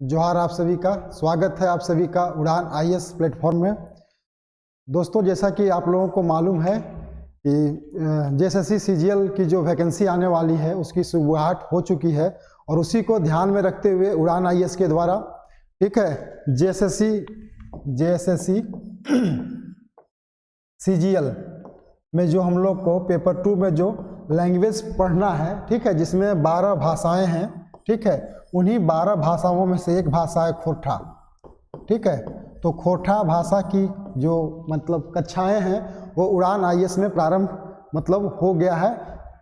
जोहार आप सभी का स्वागत है आप सभी का उड़ान आईएएस प्लेटफॉर्म में। दोस्तों, जैसा कि आप लोगों को मालूम है कि जेएसएससी सीजीएल की जो वैकेंसी आने वाली है उसकी शुरुआत हो चुकी है और उसी को ध्यान में रखते हुए उड़ान आईएएस के द्वारा, ठीक है, जेएसएससी सीजीएल में जो हम लोग को पेपर 2 में जो लैंग्वेज पढ़ना है, ठीक है, जिसमें 12 भाषाएं हैं, ठीक है, उन्हीं 12 भाषाओं में से एक भाषा है खोरठा, ठीक है। तो खोरठा भाषा की जो मतलब कक्षाएं हैं वो उड़ान आईएएस में प्रारंभ मतलब हो गया है,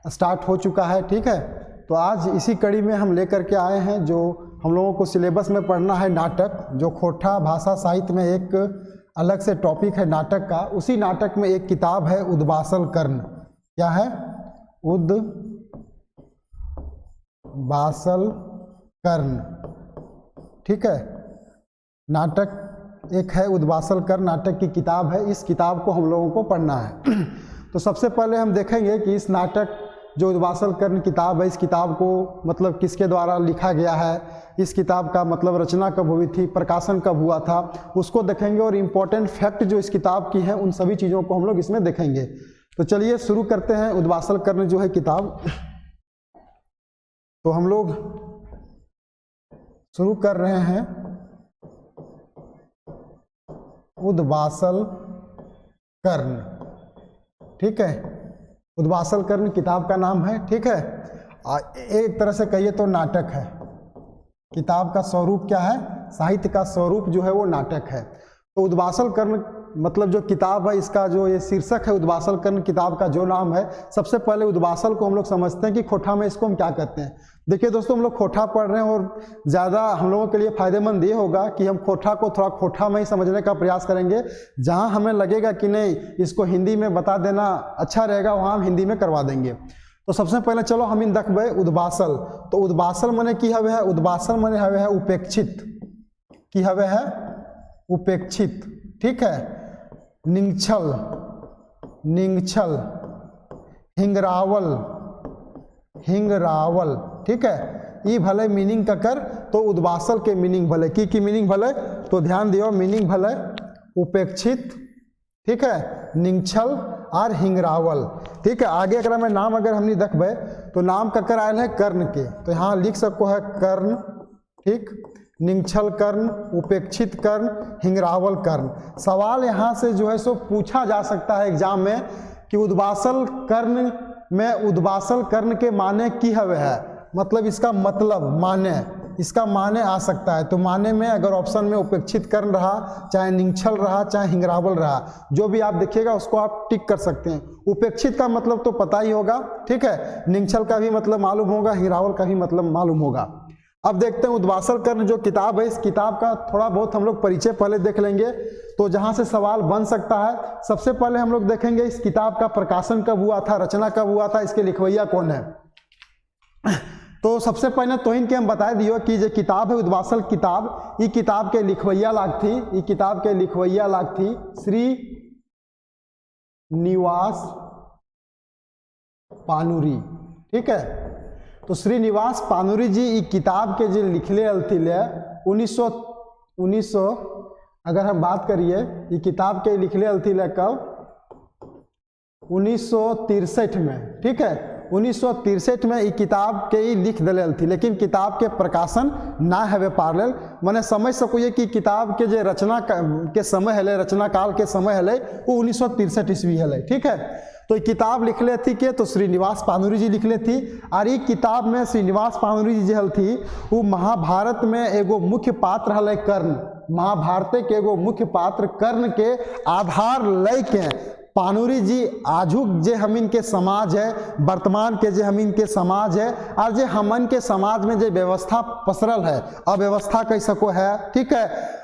स्टार्ट हो चुका है, ठीक है। तो आज इसी कड़ी में हम लेकर के आए हैं जो हम लोगों को सिलेबस में पढ़ना है नाटक, जो खोरठा भाषा साहित्य में एक अलग से टॉपिक है नाटक का। उसी नाटक में एक किताब है उद्वासल कर्ण। क्या है? उद्वासल कर्ण, ठीक है। नाटक एक है उद्वासल कर्ण, नाटक की किताब है। इस किताब को हम लोगों को पढ़ना है। तो सबसे पहले हम देखेंगे कि इस नाटक जो उद्वासल कर्ण किताब है, इस किताब को मतलब किसके द्वारा लिखा गया है, इस किताब का मतलब रचना कब हुई थी, प्रकाशन कब हुआ था, उसको देखेंगे और इम्पोर्टेंट फैक्ट जो इस किताब की है उन सभी चीज़ों को हम लोग इसमें देखेंगे। तो चलिए शुरू करते हैं। उद्वासल कर्ण जो है किताब, तो हम लोग शुरू कर रहे हैं उद्वासल कर्ण, ठीक है। उद्वासल कर्ण किताब का नाम है, ठीक है। एक तरह से कहिए तो नाटक है। किताब का स्वरूप क्या है? साहित्य का स्वरूप जो है वो नाटक है। तो उद्वासल कर्ण मतलब जो किताब है, इसका जो ये शीर्षक है उद्वासल कर्ण किताब का जो नाम है, सबसे पहले उद्वासल को हम लोग समझते हैं कि खोरठा में इसको हम क्या कहते हैं। देखिए दोस्तों, हम लोग खोरठा पढ़ रहे हैं और ज़्यादा हम लोगों के लिए फायदेमंद ये होगा कि हम खोरठा को थोड़ा खोरठा में ही समझने का प्रयास करेंगे। जहाँ हमें लगेगा कि नहीं इसको हिंदी में बता देना अच्छा रहेगा, वहाँ हम हिंदी में करवा देंगे। तो सबसे पहले चलो हम इन देखबे उद्वासल। तो उद्वासल मने की हवे है? उद्वासल मने हवे है उपेक्षित। की हवे है? उपेक्षित, ठीक है। निंगछल, निंगछल, हिंगरावल, हिंगरावल, ठीक है। ये भले मीनिंग का कर, तो उद्वासल के मीनिंग भले की मीनिंग भले, तो ध्यान दियो मीनिंग भले उपेक्षित, ठीक है, निंगछल और हिंगरावल, ठीक है। आगे अगर मैं नाम अगर हमने देखबे तो नाम ककर आयल है कर्ण के, तो यहाँ लिख सको है कर्ण, ठीक, निंगछल कर्ण, उपेक्षित कर्ण, हिंगरावल कर्ण। सवाल यहाँ से जो है सो पूछा जा सकता है एग्जाम में कि उद्वासल कर्ण में उद्वासल कर्ण के माने की हवे है, मतलब इसका मतलब माने, इसका माने आ सकता है। तो माने में अगर ऑप्शन में उपेक्षित कर्ण रहा, चाहे निंगछल रहा, चाहे हिंगरावल रहा, जो भी आप देखिएगा उसको आप टिक कर सकते हैं। उपेक्षित का मतलब तो पता ही होगा, ठीक है, निंगछल का भी मतलब मालूम होगा, हिंगरावल का भी मतलब मालूम होगा। अब देखते हैं उद्वासल कर्ण जो किताब है, इस किताब का थोड़ा बहुत हम लोग परिचय पहले देख लेंगे, तो जहां से सवाल बन सकता है। सबसे पहले हम लोग देखेंगे इस किताब का प्रकाशन कब हुआ था, रचना कब हुआ था, इसके लिखवैया कौन है। तो सबसे पहले तो इनके हम बता दियो कि जो किताब है उद्वासल किताब, ये किताब के लिखवैया लाग थी, ये किताब के लिखवैया लाग थी श्री निवास पानुरी, ठीक है। तो श्रीनिवास पानुरी जी ये किताब के जो लिखले अलथिले 1900 अगर हम बात करिए, ये किताब के लिखले अलथिले कब? 1963 में, ठीक है। 1963 में ये किताब के ही लिख दिले थी, लेकिन किताब के प्रकाशन ना हवे पारल। मैंने समझ सको ये कि किताब के जो रचना के समय है, रचना काल के समय है वो 1963 ईस्वी है, ठीक है। तो किताब लिखले थी के तो श्रीनिवास पानुरी जी लिखले थी। और ये किताब में श्रीनिवास पानुरी जी जो थी वो महाभारत में एगो मुख्य पात्र हल कर्ण, महाभारत के एगो मुख्य पात्र कर्ण के आधार लय के पानुरी जी आजुक जे हमिन के समाज है, वर्तमान के जे हमिन के समाज है, और जे हमन के समाज में जे व्यवस्था पसरल है, अव्यवस्था कह सको है, ठीक है,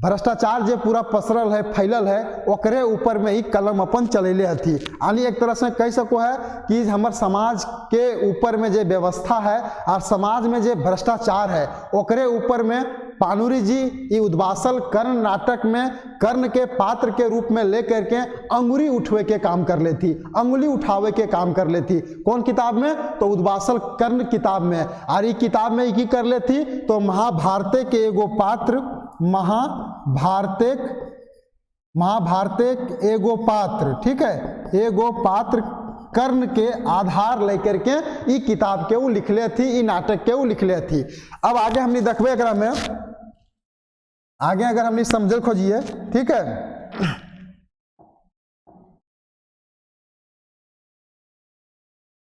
भ्रष्टाचार जे पूरा पसरल है, फैलल है, ओकरे ऊपर में ही कलम अपन चलेले हथी। यानी एक तरह से कह सको है कि हमार समाज के ऊपर में जे व्यवस्था है और समाज में जे भ्रष्टाचार है, ओकरे ऊपर में पानुरी जी ये उद्वासल कर्ण नाटक में कर्ण के पात्र के रूप में लेकर के अंगुरी उठवे के काम कर लेती, अंगुली उठावे के काम कर लेती। कौन किताब में? तो उद्वासल कर्ण किताब में। और ये किताब में की कर लेती तो महाभारत के एगो पात्र, महाभारत एगो पात्र, ठीक है, एगो पात्र कर्ण के आधार लेकर के ई किताब के वो लिखले थी, ई नाटक के वो लिखले थी। अब आगे हमने देखबे एकरा में, आगे अगर हमने समझल खोजिए, ठीक है,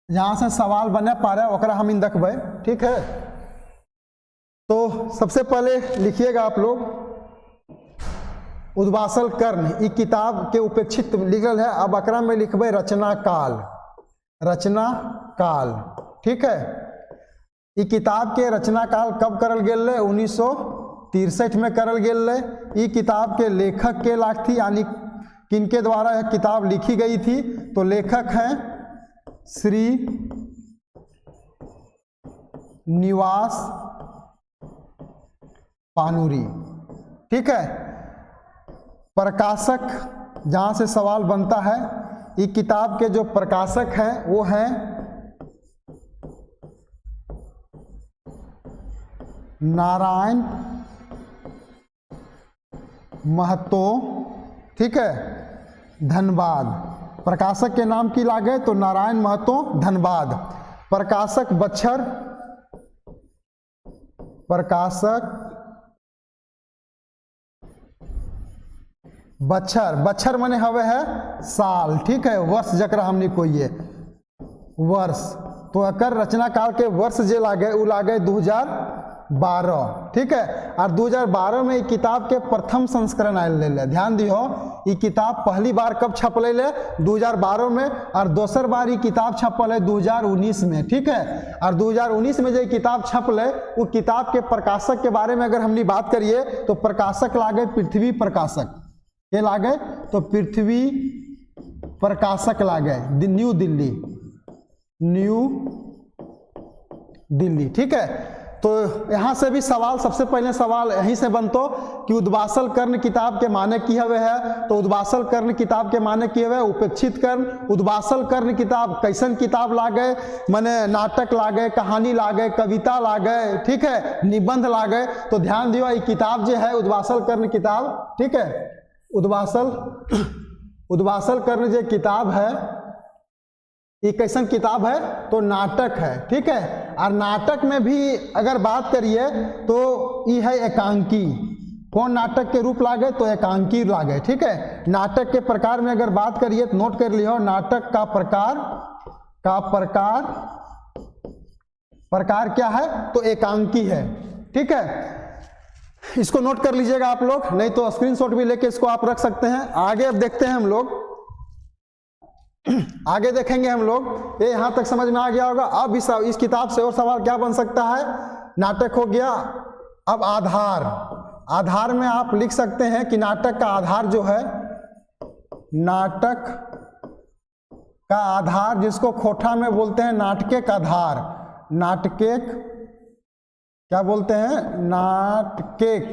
जहां से सवाल बने पा रहे ओकरा हम देखबे, ठीक है। तो सबसे पहले लिखिएगा आप लोग उद्वासल कर्ण, ई किताब के उपेक्षित लिखल है। अब एकरा में लिखबे रचना काल, रचना काल, ठीक है। ई किताब के रचना काल कब करल गेल है? 1963 में करल गेल है। ई किताब के लेखक के लाग थी, यानी किनके द्वारा यह किताब लिखी गई थी? तो लेखक हैं श्री निवास पानुरी, ठीक है। प्रकाशक जहां से सवाल बनता है, ये किताब के जो प्रकाशक हैं वो हैं नारायण महतो, ठीक है, धनबाद। प्रकाशक के नाम की लागे तो नारायण महतो, धनबाद। प्रकाशक बच्छर, प्रकाशक बच्छर, बच्छर मने हवे है साल, ठीक है, वर्ष जकरा हमने कोई वर्ष। तो एकर रचना काल के वर्ष जे लागे उ लागे 2012, ठीक है। और 2012 में ये किताब के प्रथम संस्करण आयल ले। ध्यान दियो, ये किताब पहली बार कब छपल है? 2012 में। और दोसर बार ये किताब छपल है 2019 में, ठीक है। और 2019 में जो किताब छपल है वो किताब के प्रकाशक के बारे में अगर हमने बात करिए तो प्रकाशक लागे पृथ्वी प्रकाशक, ये लागे तो पृथ्वी प्रकाशक लागे, न्यू दिल्ली, न्यू दिल्ली, ठीक है। तो यहां से भी सवाल, सबसे पहले सवाल यहीं से बनतो कि उद्वासल कर्ण किताब के माने की हवे है? तो उद्वासल कर्ण किताब के माने की हवे? उपेक्षित कर्ण। उद्वासल कर्ण किताब कैसन किताब लागे? माने नाटक लागे, कहानी लागे, कविता लागे, ठीक है, निबंध लागे। तो ध्यान दियो, ये किताब जो है उद्वासल कर्ण किताब, ठीक है, उद्वासल कर्ण जो किताब है ये कैसन किताब है? तो नाटक है, ठीक है। और नाटक में भी अगर बात करिए तो ये है एकांकी। कौन नाटक के रूप लागे? तो एकांकी लागे, ठीक है। नाटक के प्रकार में अगर बात करिए तो नोट कर लियो, नाटक का प्रकार क्या है? तो एकांकी है, ठीक है। इसको नोट कर लीजिएगा आप लोग, नहीं तो स्क्रीनशॉट भी लेके इसको आप रख सकते हैं। आगे अब देखते हैं हम लोग, आगे देखेंगे हम लोग। ये यहां तक समझ में आ गया होगा। अब इस किताब से और सवाल क्या बन सकता है? नाटक हो गया। अब आधार, आधार में आप लिख सकते हैं कि नाटक का आधार जो है, नाटक का आधार जिसको खोटा में बोलते हैं नाटकेक आधार, नाटकेक क्या बोलते हैं? नाटकेक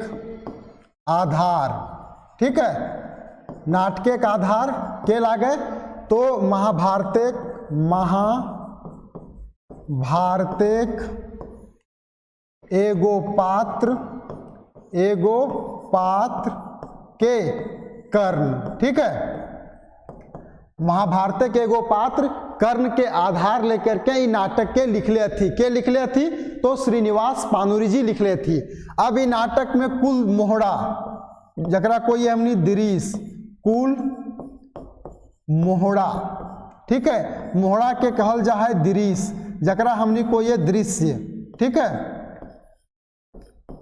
आधार, ठीक है। नाटकेक आधार के लागे तो महाभारतेक एगो पात्र के कर्ण, ठीक है। महाभारत के एगो पात्र कर्ण के आधार लेकर के नाटक के लिखले थी। के लिखले थी? तो श्रीनिवास पानुरी जी लिखले थी। अब ये नाटक में कुल मोहरा, जकरा कोई हमनी दृश्य, कुल मोहरा, ठीक है, मोहरा के कहल जा है दृश्य, जकरा हमनी कोई दृश्य, ठीक है,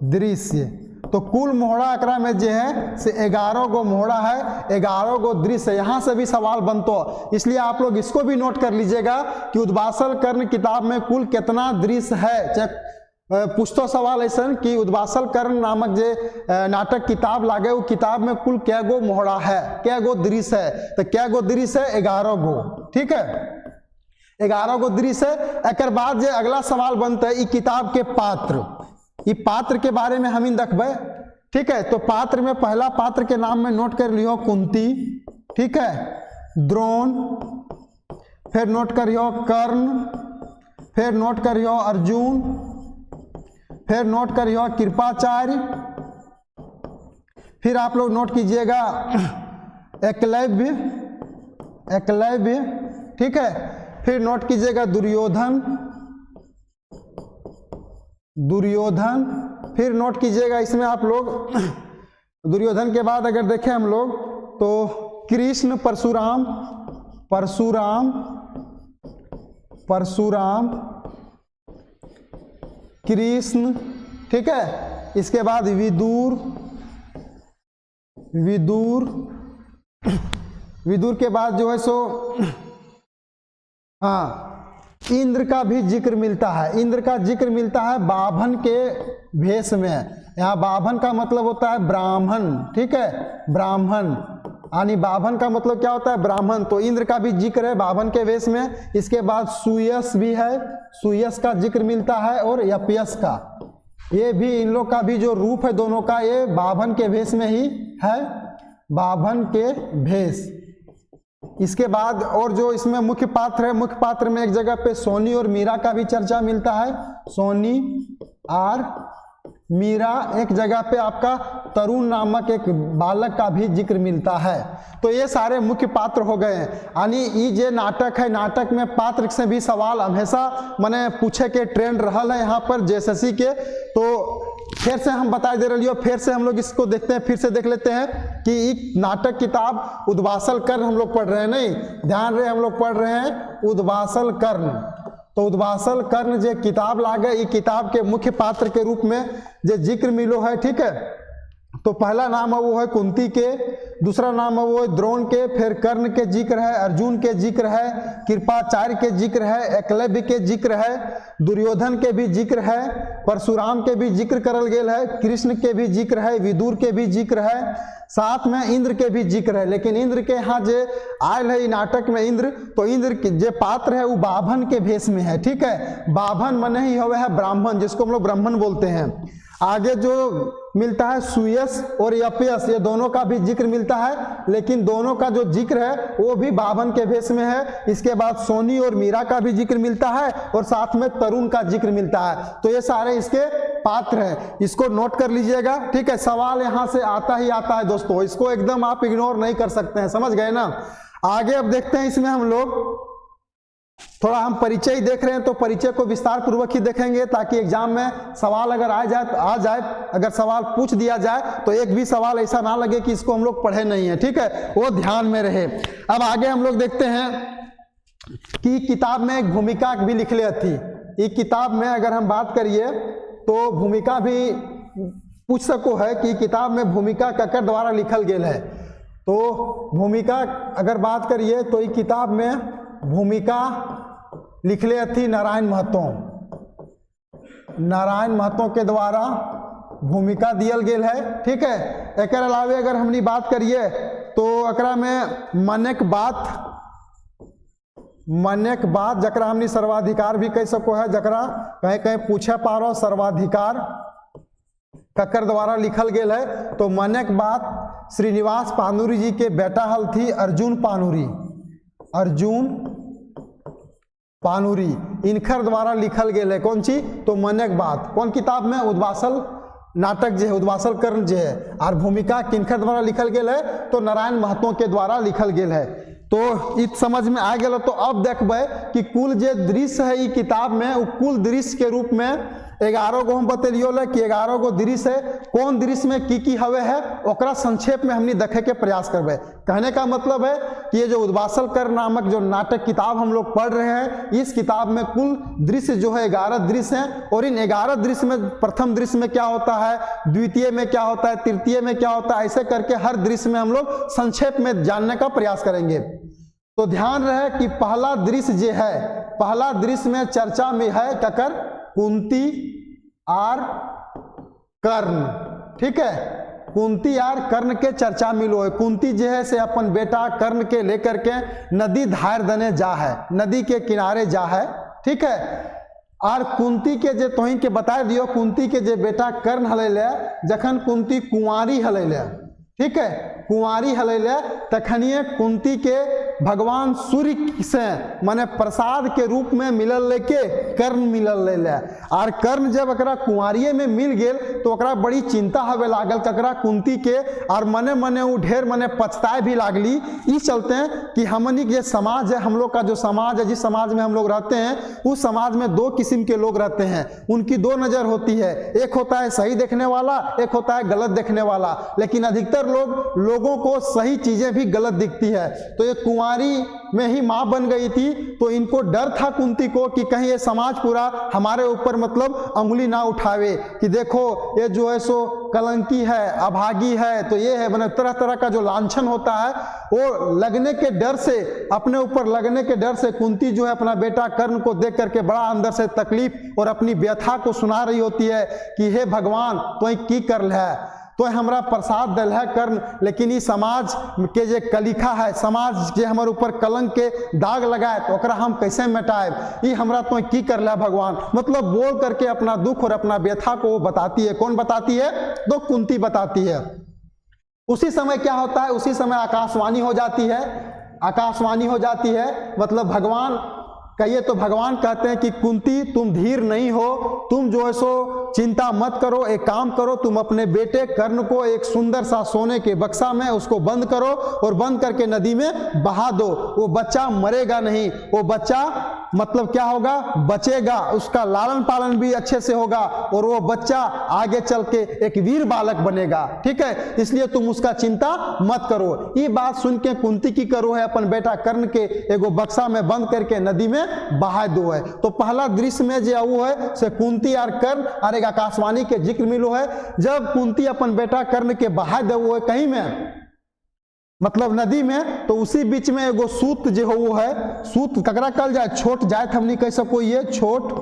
दृश्य। तो कुल मोहरा एकरा में जो है से 11 गो मोहरा है, 11 गो दृश्य। यहां से भी सवाल बनतो, इसलिए आप लोग इसको भी नोट कर लीजिएगा कि उद्वासल कर्ण किताब में कुल कितना दृश्य है। चाहे पूछतो सवाल ऐसा कि उद्वासल कर्ण नामक जे नाटक किताब लागे वो किताब में कुल क्या गो मोहरा है, क्या गो दृश्य है? तो क्या गो दृश्य है? 11 गो, ठीक है, 11 गो दृश्य है। एक बाद जे अगला सवाल बनता है, किताब के पात्र, ये पात्र के बारे में हम इन देखबे, ठीक है। तो पात्र में पहला पात्र के नाम में नोट कर लियो कुंती, ठीक है, द्रोण, फिर नोट करियो कर्ण, फिर नोट करियो अर्जुन, फिर नोट करियो कृपाचार्य, फिर आप लोग नोट कीजिएगा एकलव्य, एकलव्य, ठीक है, फिर नोट कीजिएगा दुर्योधन, दुर्योधन, फिर नोट कीजिएगा इसमें आप लोग दुर्योधन के बाद अगर देखें हम लोग तो कृष्ण, परशुराम, परशुराम, परशुराम, कृष्ण, ठीक है। इसके बाद विदुर, विदुर, विदुर के बाद जो है सो हाँ इंद्र का भी जिक्र मिलता है, इंद्र का जिक्र मिलता है बाभन के भेष में। यहाँ बाभन का मतलब होता है ब्राह्मण, ठीक है, ब्राह्मण, यानी बाभन का मतलब क्या होता है, ब्राह्मण। तो इंद्र का भी जिक्र है बाभन के वेश में। इसके बाद सुयस भी है, सुयस का जिक्र मिलता है, और यपयस का, ये भी इन लोग का भी जो रूप है दोनों का, ये बाभन के भेष में ही है, बाभन के भेष। इसके बाद और जो इसमें मुख्य पात्र है, मुख्य पात्र में एक जगह पे सोनी और मीरा का भी चर्चा मिलता है, सोनी और मीरा। एक जगह पे आपका तरुण नामक एक बालक का भी जिक्र मिलता है। तो ये सारे मुख्य पात्र हो गए हैं। यानी ये जो नाटक है, नाटक में पात्र से भी सवाल हमेशा माने पूछे के ट्रेंड रहल है यहाँ पर जेएसएससी के। तो फिर से हम बता दे रही हो, फिर से हम लोग इसको देखते हैं, फिर से देख लेते हैं कि एक नाटक किताब उद्वासल कर्ण हम लोग पढ़ रहे हैं, नहीं ध्यान रहे, हम लोग पढ़ रहे हैं उद्वासल कर्ण। तो उद्वासल कर्ण जो किताब लागे, ये किताब के मुख्य पात्र के रूप में जो जिक्र मिलो है, ठीक है। तो पहला नाम है वो है कुंती के, दूसरा नाम है वो है द्रोण के, फिर कर्ण के जिक्र है, अर्जुन के जिक्र है, कृपाचार्य के जिक्र है, एकलव्य के जिक्र है, दुर्योधन के भी जिक्र है, परशुराम के भी जिक्र करल गेल है, कृष्ण के भी जिक्र है, विदुर के भी जिक्र है, साथ में इंद्र के भी जिक्र है। लेकिन इंद्र के यहाँ जो आयल है नाटक में इंद्र, तो इंद्र के जो पात्र है वो बाभन के भेष में है, ठीक है। बाभन मने ही हुए है ब्राह्मण, जिसको हम लोग ब्राह्मण बोलते हैं। आगे जो मिलता है सुयस और यपयस, ये दोनों का भी जिक्र मिलता है, लेकिन दोनों का जो जिक्र है वो भी बाभन के भेष में है। इसके बाद सोनी और मीरा का भी जिक्र मिलता है, और साथ में तरुण का जिक्र मिलता है। तो ये सारे इसके पात्र हैं, इसको नोट कर लीजिएगा, ठीक है। सवाल यहाँ से आता ही आता है दोस्तों, इसको एकदम आप इग्नोर नहीं कर सकते हैं, समझ गए ना। आगे अब देखते हैं, इसमें हम लोग थोड़ा हम परिचय देख रहे हैं, तो परिचय को विस्तार पूर्वक ही देखेंगे, ताकि एग्जाम में सवाल अगर आ जाए, अगर सवाल पूछ दिया जाए तो एक भी सवाल ऐसा ना लगे कि इसको हम लोग पढ़े नहीं है, ठीक है, वो ध्यान में रहे। अब आगे हम लोग देखते हैं कि किताब में एक भूमिका भी लिख ले थी। ये किताब में अगर हम बात करिए तो भूमिका भी पूछ सको है कि किताब में भूमिका ककर द्वारा लिखल गेल है। तो भूमिका अगर बात करिए तो ये किताब में भूमिका लिखले थी नारायण महतो, नारायण महतो के द्वारा भूमिका दियल गेल है, ठीक है। एक अलावे अगर हमनी बात करिए तो एकरा में मनेक बात जकरा हमनी सर्वाधिकार भी कह सको है, जकरा कहीं कहीं पूछे पारो सर्वाधिकार ककर द्वारा लिखल गेल है। तो मनेक बात श्रीनिवास पानुरी जी के बेटा हल थी अर्जुन पानुरी, अर्जुन पानुरी, इनकर द्वारा लिखल गेल है। कौन सी? तो मनेक बात। कौन किताब में? उद्वासल नाटक जो है, उद्वासल कर्ण जो है। और भूमिका किनकर द्वारा लिखल गेल है? तो नारायण महतो के द्वारा लिखल गेल है। तो इत समझ में आ गया। तो अब देखबे कि कुल जो दृश्य है ई किताब में, वो कुल दृश्य के रूप में 11 गो हम बतेलियो ले कि 11 गो दृश्य है। कौन दृश्य में की हवे है ओकरा संक्षेप में हमने देखे के प्रयास करबे। कहने का मतलब है कि ये जो उद्वासल कर्ण नामक जो नाटक किताब हम लोग पढ़ रहे हैं, इस किताब में कुल दृश्य जो है 11 दृश्य हैं। और इन 11 दृश्य में प्रथम दृश्य में क्या होता है, द्वितीय में क्या होता है, तृतीय में क्या होता है, ऐसे करके हर दृश्य में हम लोग संक्षेप में जानने का प्रयास करेंगे। तो ध्यान रहे कि पहला दृश्य जो है, पहला दृश्य में चर्चा में है ककर कुंती और कर्ण, ठीक है। कुंती और कर्ण के चर्चा मिलो है। कुंती जो है से अपन बेटा कर्ण के लेकर के नदी धार दने जा है, नदी के किनारे जा है, ठीक है। और कुंती के जे तोहिं के बता दियो, कुंती के जे बेटा कर्ण हलैले, जखन कुंती कुंवारी हलैले, ठीक है, कुंवारी हलैले, तखनिए कुंती के भगवान सूर्य से माने प्रसाद के रूप में मिलल लेके कर्ण मिलल ले। और कर्ण जब एकरा कुंवारिये में मिल गेल तो एकरा बड़ी चिंता हवे लागल ककरा कुंती के, और मने मने वो ढेर मने पछताए भी लागली। इस चलते हैं कि हमनी के समाज है, हम लोग का जो समाज है, जिस समाज में हम लोग रहते हैं, उस समाज में दो किस्म के लोग रहते हैं, उनकी दो नजर होती है, एक होता है सही देखने वाला, एक होता है गलत देखने वाला। लेकिन अधिकतर लोगों को सही चीजें भी गलत दिखती है। तो ये कुंवारी में ही मां बन गई थी, तो इनको डर था कुंती को कि कहीं ये समाज पूरा हमारे ऊपर मतलब अंगुली ना उठावे कि देखो ये जो है सो कलंकी है, अभागी है, तो ये है, मैंने तरह तरह का जो लांछन होता है वो लगने के डर से, अपने ऊपर लगने के डर से कुंती जो है अपना बेटा कर्ण को देख करके बड़ा अंदर से तकलीफ और अपनी व्यथा को सुना रही होती है कि हे भगवान तो की कर ले, तो हमरा प्रसाद दिल है कर्ण, लेकिन ये समाज के जे कलिखा है, समाज जे हमारे ऊपर कलंक के दाग लगाए तो ओकरा हम कैसे मिटाए, ये हमरा तो की कर ले भगवान। मतलब बोल करके अपना दुख और अपना व्यथा को वो बताती है। कौन बताती है? तो कुंती बताती है। उसी समय क्या होता है, उसी समय आकाशवाणी हो जाती है। आकाशवाणी हो जाती है मतलब भगवान कहिए तो भगवान कहते हैं कि कुंती तुम धीर नहीं हो, तुम जो है सो चिंता मत करो, एक काम करो, तुम अपने बेटे कर्ण को एक सुंदर सा सोने के बक्सा में उसको बंद करो और बंद करके नदी में बहा दो। वो बच्चा मरेगा नहीं, वो बच्चा मतलब क्या होगा, बचेगा, उसका लालन पालन भी अच्छे से होगा और वो बच्चा आगे चल के एक वीर बालक बनेगा। ठीक है, इसलिए तुम उसका चिंता मत करो। ये बात सुन के कुंती की करो है अपन बेटा कर्ण के एगो बक्सा में बंद करके नदी में बहा दो है। तो पहला दृश्य में जो वो है से कुंती और कर्ण और एक आकाशवाणी के जिक्र मिलो है। जब कुंती अपन बेटा कर्ण के बहा दे वो है कहीं में मतलब नदी में, तो उसी बीच में एगो सूत जो हो वो है, सूत ककरा कल जाए, छोट जायत हमनी कह सको, ये छोट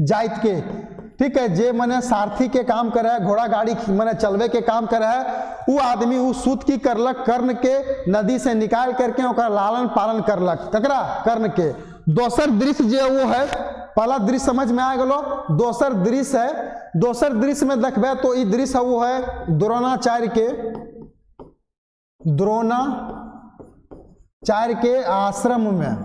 जायत के, ठीक है, जे मने सारथी के काम करे है, घोड़ा गाड़ी मने चलवे के काम करे है, वो आदमी वो सूत की करलक, कर्ण के नदी से निकाल करके ओकरा लालन पालन करलक, ककरा कर्ण के। दोसर दृश्य जो वो है, पहला दृश्य समझ में आ गलो, दोसर दृश्य है, दोसर दृश्य में देखबे तो ये दृश्य वो है द्रोणाचार्य के, द्रोणाचार्य के आश्रम में,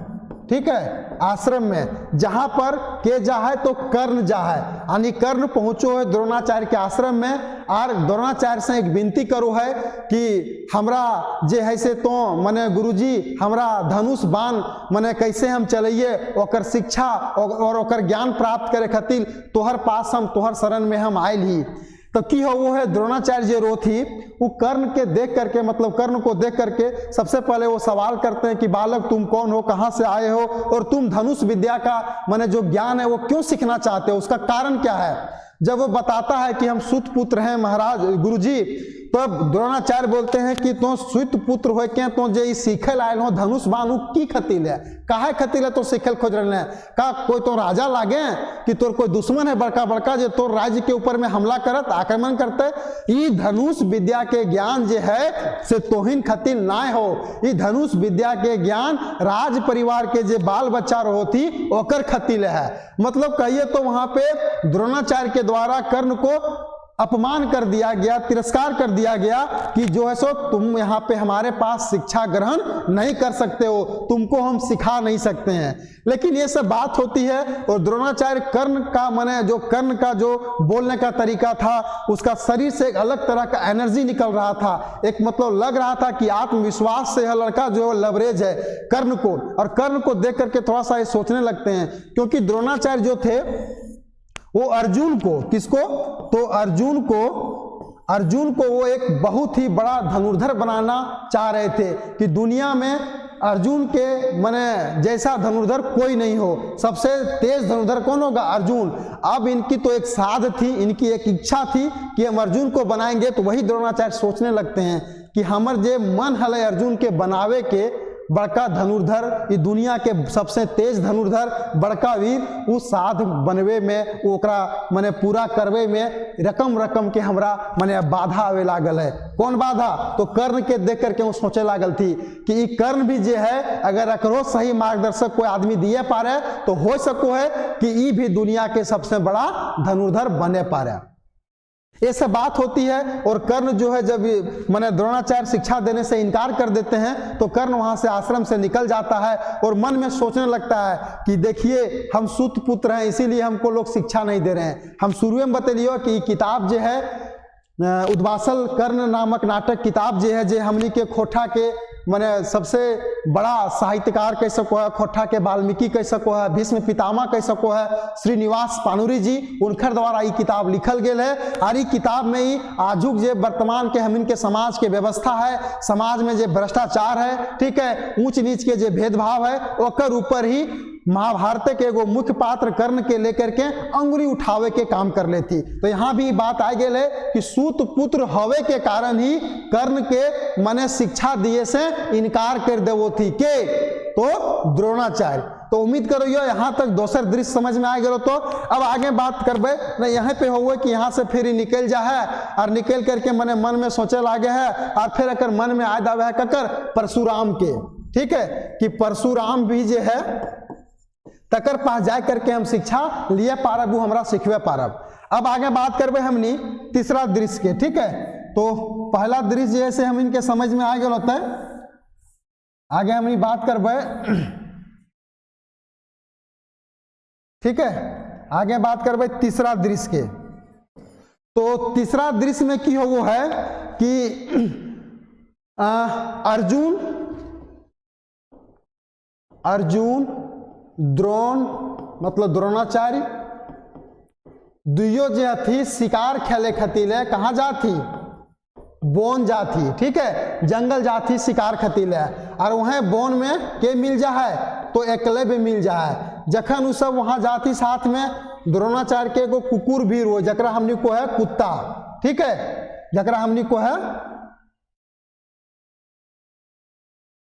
ठीक है, आश्रम में, जहां पर के जा है तो कर्ण जा है, यानी कर्ण पहुंचो है द्रोणाचार्य के आश्रम में और द्रोणाचार्य से एक विनती करो है कि हमरा जे है से तो मने गुरुजी हमरा धनुष बाण मने कैसे हम चलाइए, ओकर शिक्षा और ओकर ज्ञान प्राप्त करे खातिर तोहर पास हम तोहर शरण में हम आयल ही। तो की हो वो है द्रोणाचार्य जो रो थी वो कर्ण के देख करके मतलब कर्ण को देख करके सबसे पहले वो सवाल करते हैं कि बालक तुम कौन हो, कहाँ से आए हो और तुम धनुष विद्या का माने जो ज्ञान है वो क्यों सीखना चाहते हो, उसका कारण क्या है। जब वो बताता है कि हम सुत पुत्र हैं महाराज गुरुजी, तब द्रोणाचार्य बोलते हैं कि तो सुत पुत्र हो क्या, तो जे सीखल आयल हो धनुष बाण की खतिल है, काहे खतिल है तो सीखल खोज रहे हैं, का कोई तो राजा लागे कि तोर कोई दुश्मन है बड़का बड़का जो तोर राज्य के ऊपर में हमला करत आक्रमण करते। ई धनुष विद्या के ज्ञान जे है से तोहिन खतिल ना हो, ई धनुष विद्या के ज्ञान राज परिवार के जे बाल बच्चा होती ओकर खतिल है। मतलब कहिए तो वहां पे द्रोणाचार्य के द्वारा कर्ण को अपमान कर दिया गया, तिरस्कार कर दिया गया कि जो है सो तुम यहाँ पे हमारे पास शिक्षा ग्रहण नहीं कर सकते हो, तुमको हम सिखा नहीं सकते हैं। लेकिन ये सब बात होती है और द्रोणाचार्य कर्ण का माने जो कर्ण का जो बोलने का तरीका था, उसका शरीर से एक अलग तरह का एनर्जी निकल रहा था, एक मतलब लग रहा था कि आत्मविश्वास से यह लड़का जो लवरेज है कर्ण को, और कर्ण को देख करके थोड़ा सा ये सोचने लगते हैं, क्योंकि द्रोणाचार्य जो थे वो अर्जुन को, किसको, तो अर्जुन को वो एक बहुत ही बड़ा धनुर्धर बनाना चाह रहे थे कि दुनिया में अर्जुन के माने जैसा धनुर्धर कोई नहीं हो, सबसे तेज धनुर्धर कौन होगा, अर्जुन। अब इनकी तो एक साध थी, इनकी एक इच्छा थी कि हम अर्जुन को बनाएंगे। तो वही द्रोणाचार्य सोचने लगते हैं कि हमर जे मन हले अर्जुन के बनावे के, बड़का धनुर्धर, ये दुनिया के सबसे तेज धनुर्धर बड़का वीर, उस साध बनवे में ओकरा मने पूरा करवे में रकम रकम के हमरा मने बाधा आवे लागल है। कौन बाधा? तो कर्ण के देख करके वो सोचे लागल थी कि ये कर्ण भी जे है अगर एकरो सही मार्गदर्शक कोई आदमी दिए पारे तो हो सको है कि ये भी दुनिया के सबसे बड़ा धनुर्धर बने पारे। ये सब बात होती है और कर्ण जो है जब माने द्रोणाचार्य शिक्षा देने से इनकार कर देते हैं तो कर्ण वहां से आश्रम से निकल जाता है और मन में सोचने लगता है कि देखिए हम सूत पुत्र हैं इसीलिए हमको लोग शिक्षा नहीं दे रहे हैं। हम शुरू में बतलियो कि किताब जो है उद्वासल कर्ण नामक नाटक किताब जो है जे हमनी के खोटा के माने सबसे बड़ा साहित्यकार कह सको है, खोटा के वाल्मीकि कह सको है, भीष्म पितामह कह सको है, श्रीनिवास पानुरी जी उनकर द्वारा ये किताब लिखल गेल है। और ये किताब में ही आजुक जे वर्तमान के हम इनके समाज के व्यवस्था है, समाज में जे भ्रष्टाचार है, ठीक है, ऊंच नीच के जे भेदभाव है, ओकर ऊपर ही महाभारत के एगो मुख्य पात्र कर्ण के लेकर के अंगुली उठावे के काम कर लेती। तो यहाँ भी बात आ गई है कि सूत पुत्र होवे के कारण ही कर्ण के मने शिक्षा दिए से इनकार कर देवो थी के तो द्रोणाचार्य। तो उम्मीद करो यहाँ तक दोसर दृश्य समझ में आ गए। तो अब आगे बात करबे ना, यहाँ पे हुए कि यहाँ से फिर निकल जा है और निकल करके मने मन में सोचे लागे है और फिर अगर मन में आय दावे है ककर परशुराम के, ठीक है, कि परशुराम भी जे है तकर पास जा करके हम शिक्षा लिए पारब, वो हमरा सिखवे पारब। अब आगे बात करबे हमनी तीसरा दृश्य के, ठीक है। तो पहला दृश्य जैसे हम इनके समझ में आ गया होता है, आगे हमनी बात करबे, ठीक है, आगे बात करबे तीसरा दृश्य के। तो तीसरा दृश्य में की हो वो है कि अर्जुन द्रोण मतलब द्रोणाचार्य दुइयो जे थी शिकार खेले खतीले कहाँ जाती? बोन जाती, ठीक है, जंगल जाती शिकार खतीले। और वहाँ बोन में के मिल जा है? तो एकलव्य मिल जा है। जखन उ सब वहाँ जाती साथ में द्रोणाचार्य के एगो कुकुर भी रो जकरा हमनी को है कुत्ता, ठीक है, जकरा हमनी को है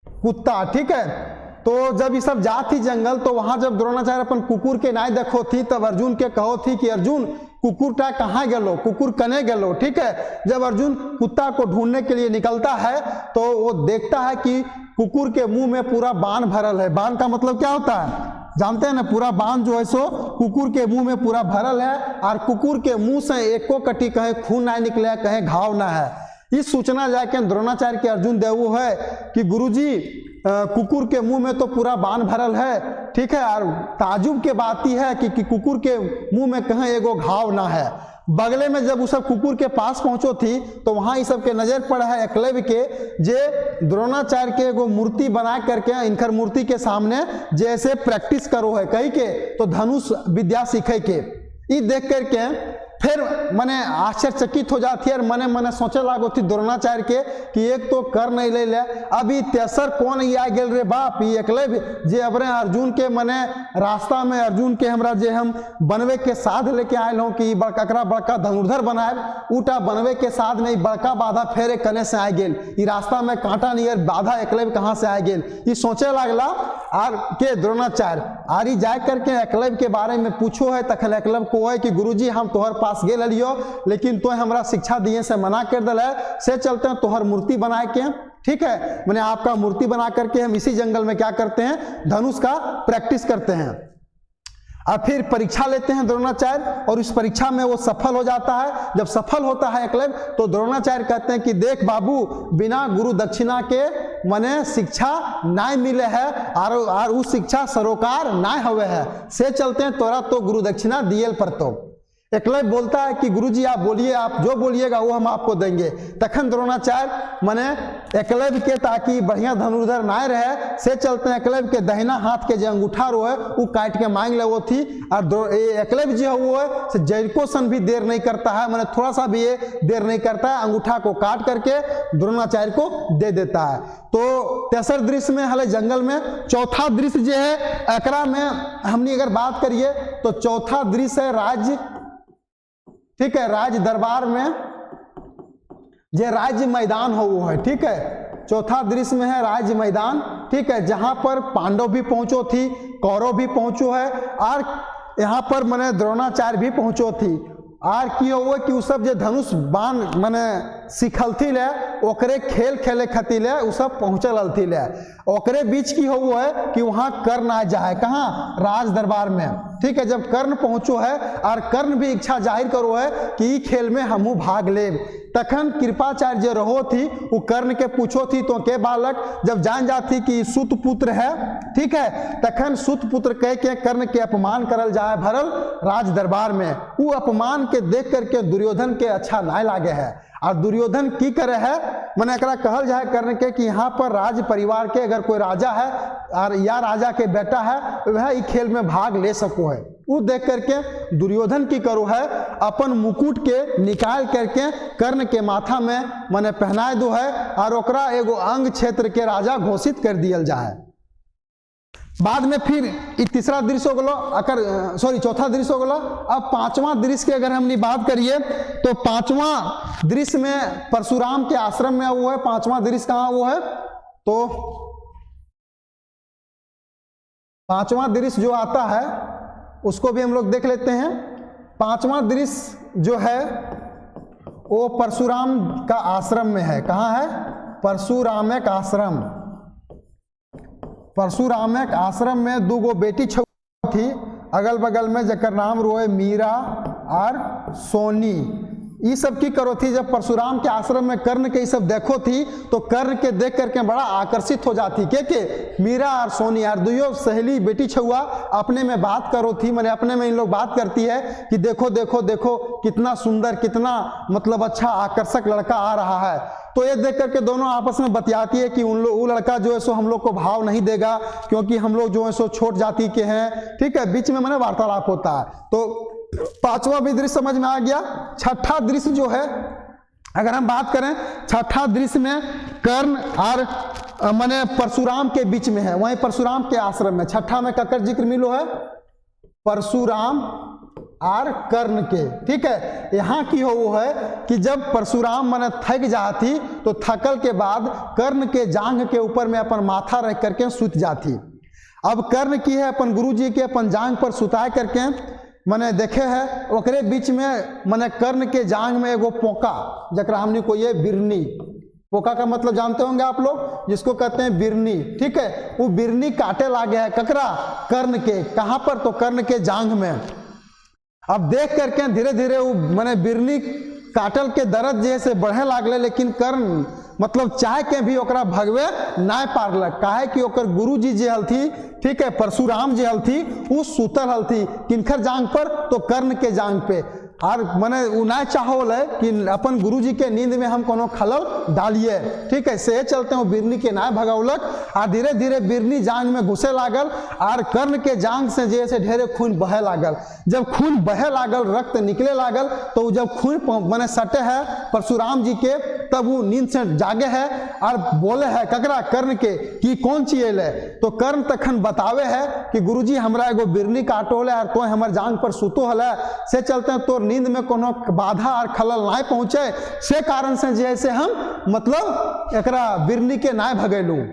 कुत्ता, ठीक है। तो जब ये सब जाती जंगल तो वहां जब द्रोणाचार्य अपन कुकुर के नाय देखो थी तब अर्जुन के कहो थी कि अर्जुन कुकुर टा कहाँ गेलो, कुकुर कने गेलो, ठीक है। जब अर्जुन कुत्ता को ढूंढने के लिए निकलता है तो वो देखता है कि कुकुर के मुंह में पूरा बाण भरल है। बाण का मतलब क्या होता है जानते हैं ना? पूरा बाण जो है सो कुकुर के मुंह में पूरा भरल है और कुकुर के मुंह से एको कटी कहे खून ना निकले, कहे घाव ना है। इस सूचना जाके द्रोणाचार्य के अर्जुन देवो है कि गुरुजी कुकुर के मुंह में तो पूरा बाण भरल है, ठीक है, और ताजुब के बात ही है कि कुकुर के मुंह में कहीं एगो घाव ना है। बगले में जब उस सब कुकुर के पास पहुंचो थी तो वहां इस सब के नजर पड़ा है एकलव्य के जे द्रोणाचार्य के एगो मूर्ति बना करके इनकर मूर्ति के सामने जैसे प्रैक्टिस करो है कही के तो धनुष विद्या सीखे के। ये देख करके फिर मने आश्चर्यचकित हो जाती है और मने मने सोचे लागो थी द्रोणाचार्य के कि एक तो कर नहीं ले ले, अभी तेसर कौन ही आ गेल रे बाप, ये एकलव्य जे अबरे अर्जुन के मने रास्ता में अर्जुन के हमरा जे हम बनवे के साध लेके आयल हूँ कि बड़का बड़का धनुर्धर बनाए उटा बनवे के साध में बड़का बाधा फेरे कने से आ गेल, ये रास्ता में कांटा नियर बाधा एकलव्य कहाँ से आ गेल, ये सोचे लागला। आर के द्रोणाचार्य आरी जाए करके एकलव्य के बारे में पूछो है तखन एकलव्य को है कि गुरुजी हम तोहर पास गेल लियो लेकिन तो हमरा शिक्षा दिए से मना कर दिल है, से चलते हैं तोहर मूर्ति बना के, ठीक है, मैंने आपका मूर्ति बना करके हम इसी जंगल में क्या करते हैं धनुष का प्रैक्टिस करते हैं। और फिर परीक्षा लेते हैं द्रोणाचार्य और इस परीक्षा में वो सफल हो जाता है। जब सफल होता है एकलव्य तो द्रोणाचार्य कहते हैं कि देख बाबू बिना गुरु दक्षिणा के मने शिक्षा नहीं मिले है और उस शिक्षा सरोकार नहीं हुए है, से चलते हैं तोरा तो गुरु दक्षिणा दिए पर। तो एकलव्य बोलता है कि गुरुजी आप बोलिए, आप जो बोलिएगा वो हम आपको देंगे। तखन द्रोणाचार्य मने एकलव्य के ताकि बढ़िया धनुर्धर ना रहे से चलते हैं एकलव्य के दहिना हाथ के जो अंगूठा रो है वो काट के मांग ले वो थी। और एकलव्य जो है वो है से जैको सन भी देर नहीं करता है, मैंने थोड़ा सा भी ये देर नहीं करता है, अंगूठा को काट करके द्रोणाचार्य को दे देता है। तो तेसर दृश्य में हले जंगल में। चौथा दृश्य जो है एकरा में हमने अगर बात करिए तो चौथा दृश्य है राज्य, ठीक है, राज दरबार में जे राज्य मैदान हो वो है, ठीक है। चौथा दृश्य में है राज्य मैदान ठीक है, जहां पर पांडव भी पहुंचो थी, कौरव भी पहुंचो है, और यहाँ पर मने द्रोणाचार्य भी पहुंचो थी। आर की हुआ कि उ सब जे धनुष बाण मने सिखलथी ले, ओकरे खेल खेले खती ले उ सब पहुंचल अलथी ले। ओकरे बीच की हुआ है कि वहां कर्ण आ जाए, कहाँ, राज दरबार में, ठीक है। जब कर्ण पहुंचो है और कर्ण भी इच्छा जाहिर करो है कि खेल में हमू भाग ले, तखन कृपाचार्य जो रहो थी वो कर्ण के पूछो थी तो के बालक जब जान जाती कि सुत पुत्र है, ठीक है, तखन सुत पुत्र कह के कर्ण के अपमान करल जाए भरल राज दरबार में। वो अपमान के देख करके दुर्योधन के अच्छा ना लागे है, और दुर्योधन की करे है, मैंने एकरा कहल जाए कर्ण के कि यहाँ पर राज परिवार के अगर कोई राजा है और या राजा के बेटा है वह इस खेल में भाग ले सको है। वो देख करके दुर्योधन की करो है, अपन मुकुट के निकाल करके कर्ण के माथा में मने पहना दो है, और ओकरा एगो अंग क्षेत्र के राजा घोषित कर दियल जाए। बाद में फिर तीसरा दृश्य हो गलो, अगर सॉरी चौथा दृश्य हो गलो। अब पांचवा दृश्य की अगर हमने बात करिए तो पांचवा दृश्य में परशुराम के आश्रम में वो है। पांचवा दृश्य कहाँ वो है, तो पांचवा दृश्य जो आता है उसको भी हम लोग देख लेते हैं। पांचवा दृश्य जो है वो परशुराम का आश्रम में है। कहाँ है, परशुराम का आश्रम। परशुराम के आश्रम में दूगो बेटी छुआ थी अगल बगल में, जकर नाम रोए मीरा और सोनी। ये सब की करो थी जब परशुराम के आश्रम में कर्ण के ये सब देखो थी तो कर्ण के देख करके बड़ा आकर्षित हो जाती के मीरा और सोनी यार दुयो सहेली बेटी छुआ अपने में बात करो थी, मैंने अपने में इन लोग बात करती है कि देखो देखो देखो कितना सुंदर, कितना मतलब अच्छा आकर्षक लड़का आ रहा है। तो ये देख करके दोनों आपस में बतियाती है कि उन लोग वो लड़का जो है सो हम लोग को भाव नहीं देगा क्योंकि हम लोग जो है सो छोट जाति के हैं, ठीक है। बीच में मैंने वार्तालाप होता है। तो पांचवा भी दृश्य समझ में आ गया। छठा दृश्य जो है अगर हम बात करें, छठा दृश्य में कर्ण और मैंने परशुराम के बीच में है, वहीं परशुराम के आश्रम में। छठा में ककर जिक्र मिलो है परशुराम और कर्ण के, ठीक है। यहाँ की हो वो है कि जब परशुराम मैंने थक जाती तो थकल के बाद कर्ण के जांघ के ऊपर में अपन माथा रख करके सुत जाती। अब कर्ण की है अपन गुरुजी के अपन जांघ पर सुता करके मैंने देखे है, ओकरे बीच में मैंने कर्ण के जांघ में एगो पोका, जकरा हमने को ये बिरनी, पोका का मतलब जानते होंगे आप लोग, जिसको कहते हैं बिरनी, ठीक है। वो बिरनी काटे लागे है ककरा, कर्ण के। कहाँ पर, तो कर्ण के जांघ में। अब देख करके धीरे धीरे वो मैंने बिरनी काटल के दर्द जैसे बढ़े लागले, लेकिन कर्ण मतलब चाह के भी ओकरा भगवे ना पारलक। काहे कि ओकर गुरु जी जे हलथी, ठीक है, परशुराम जे हलथी, वो सुतल हलथी किनकर जांग पर, तो कर्ण के जांग पे। और मैंने वो ना चाहोले कि अपन गुरुजी के नींद में हम कोनो खलल डालिए, ठीक है। से चलते हैं बिरनी के ना भगौलक, और धीरे धीरे बिरनी जांग में घुसे लागल और कर्ण के जांग से जैसे ढेरे खून बहे लागल। जब खून बहे लागल, रक्त निकले लागल, तो जब खून मैंने सटे है परशुराम जी के, तब वो नींद से जागे है और बोले है ककरा, कर्ण के, कि कौन चीज ले। तो कर्ण तखन बतावे है कि गुरुजी हमरा एगो बिरनी काटो ले और तो हमर जांग पर सुतो हले, से चलते हैं तो नींद में कोनो बाधा और खलल ना पहुंचे, से कारण से जैसे हम मतलब एकरा बिरनी के ना भगेलू।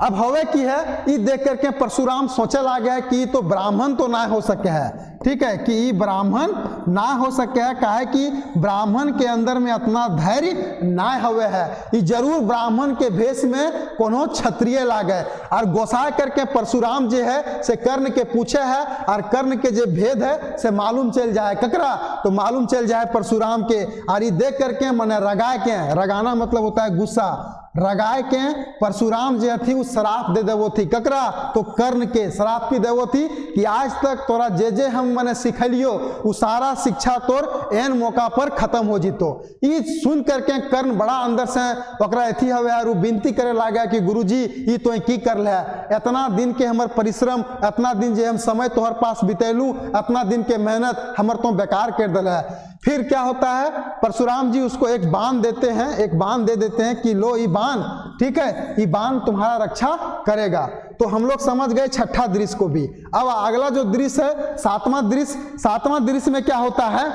अब हवे की है, ये देख करके परशुराम सोचे लागे है कि तो ब्राह्मण तो ना हो सके है, ठीक है, कि ये ब्राह्मण ना हो सके है। काहे कि ब्राह्मण के अंदर में इतना धैर्य ना हवे है, ये जरूर ब्राह्मण के भेष में कोनो क्षत्रिय लागे। और गोसाई करके परशुराम जे है से कर्ण के पूछे है, और कर्ण के जे भेद है से मालूम चल जाए ककरा, तो मालूम चल जाए परशुराम के। और ये देख करके मैंने रगाए के, रगाना मतलब होता है गुस्सा, रगाए के परशुराम जे थी वो श्राप दे देवो थी ककरा, तो कर्ण के श्राप की देवो थी कि आज तक तोरा जे जे हम मैंने सिखलियो वो सारा शिक्षा तोर एन मौका पर खत्म हो जीतो। ये सुन करके कर्ण बड़ा अंदर से ओकरा अथी हवे और विनती करे लागा कि गुरुजी ये तो की कर ले, इतना दिन के हमर परिश्रम, इतना दिन जे हम समय तोहर पास बितेलू, इतना दिन के मेहनत हमर तो बेकार कर दिला। फिर क्या होता है, परशुराम जी उसको एक बाण देते हैं, एक बाण दे देते हैं कि लो ये बाण, ठीक है, ये बाण तुम्हारा रक्षा करेगा। तो हम लोग समझ गए छठा दृश्य को भी। अब अगला जो दृश्य है सातवां दृश्य, सातवां दृश्य में क्या होता है,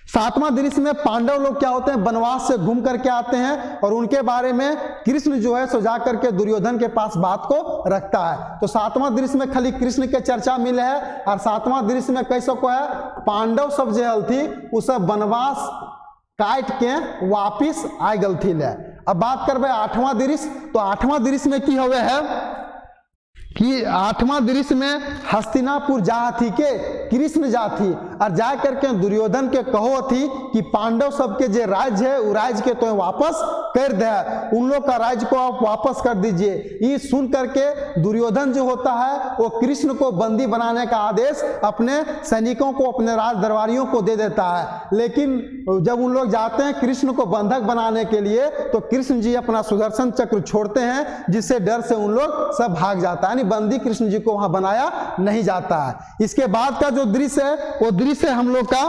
सातवां दृश्य में पांडव लोग क्या होते हैं, वनवास से घूम करके आते हैं और उनके बारे में कृष्ण जो है सो जा करके दुर्योधन के पास बात को रखता है। तो सातवां दृश्य में खाली कृष्ण के चर्चा मिले है और सातवां दृश्य में कैसे को है, पांडव सब जो थी वो सब वनवास काट के वापिस आ गल थी। अब बात करबे आठवां दृश्य, तो आठवां दृश्य में की हुए है कि आठवां दृश्य में हस्तिनापुर जा थी के कृष्ण जा थी और जा करके दुर्योधन के कहो थी कि पांडव सबके जो राज्य है वो राज्य के तो वापस कर दे, उन लोग का राज्य को आप वापस कर दीजिए। ये सुन करके दुर्योधन जो होता है वो कृष्ण को बंदी बनाने का आदेश अपने सैनिकों को, अपने राज दरबारियों को दे देता है। लेकिन जब उन लोग जाते हैं कृष्ण को बंधक बनाने के लिए तो कृष्ण जी अपना सुदर्शन चक्र छोड़ते हैं, जिससे डर से उन लोग सब भाग जाता है, बंदी कृष्ण जी को वहां बनाया नहीं जाता है। इसके बाद का जो दृश्य है वो दृश्य है हम लोग का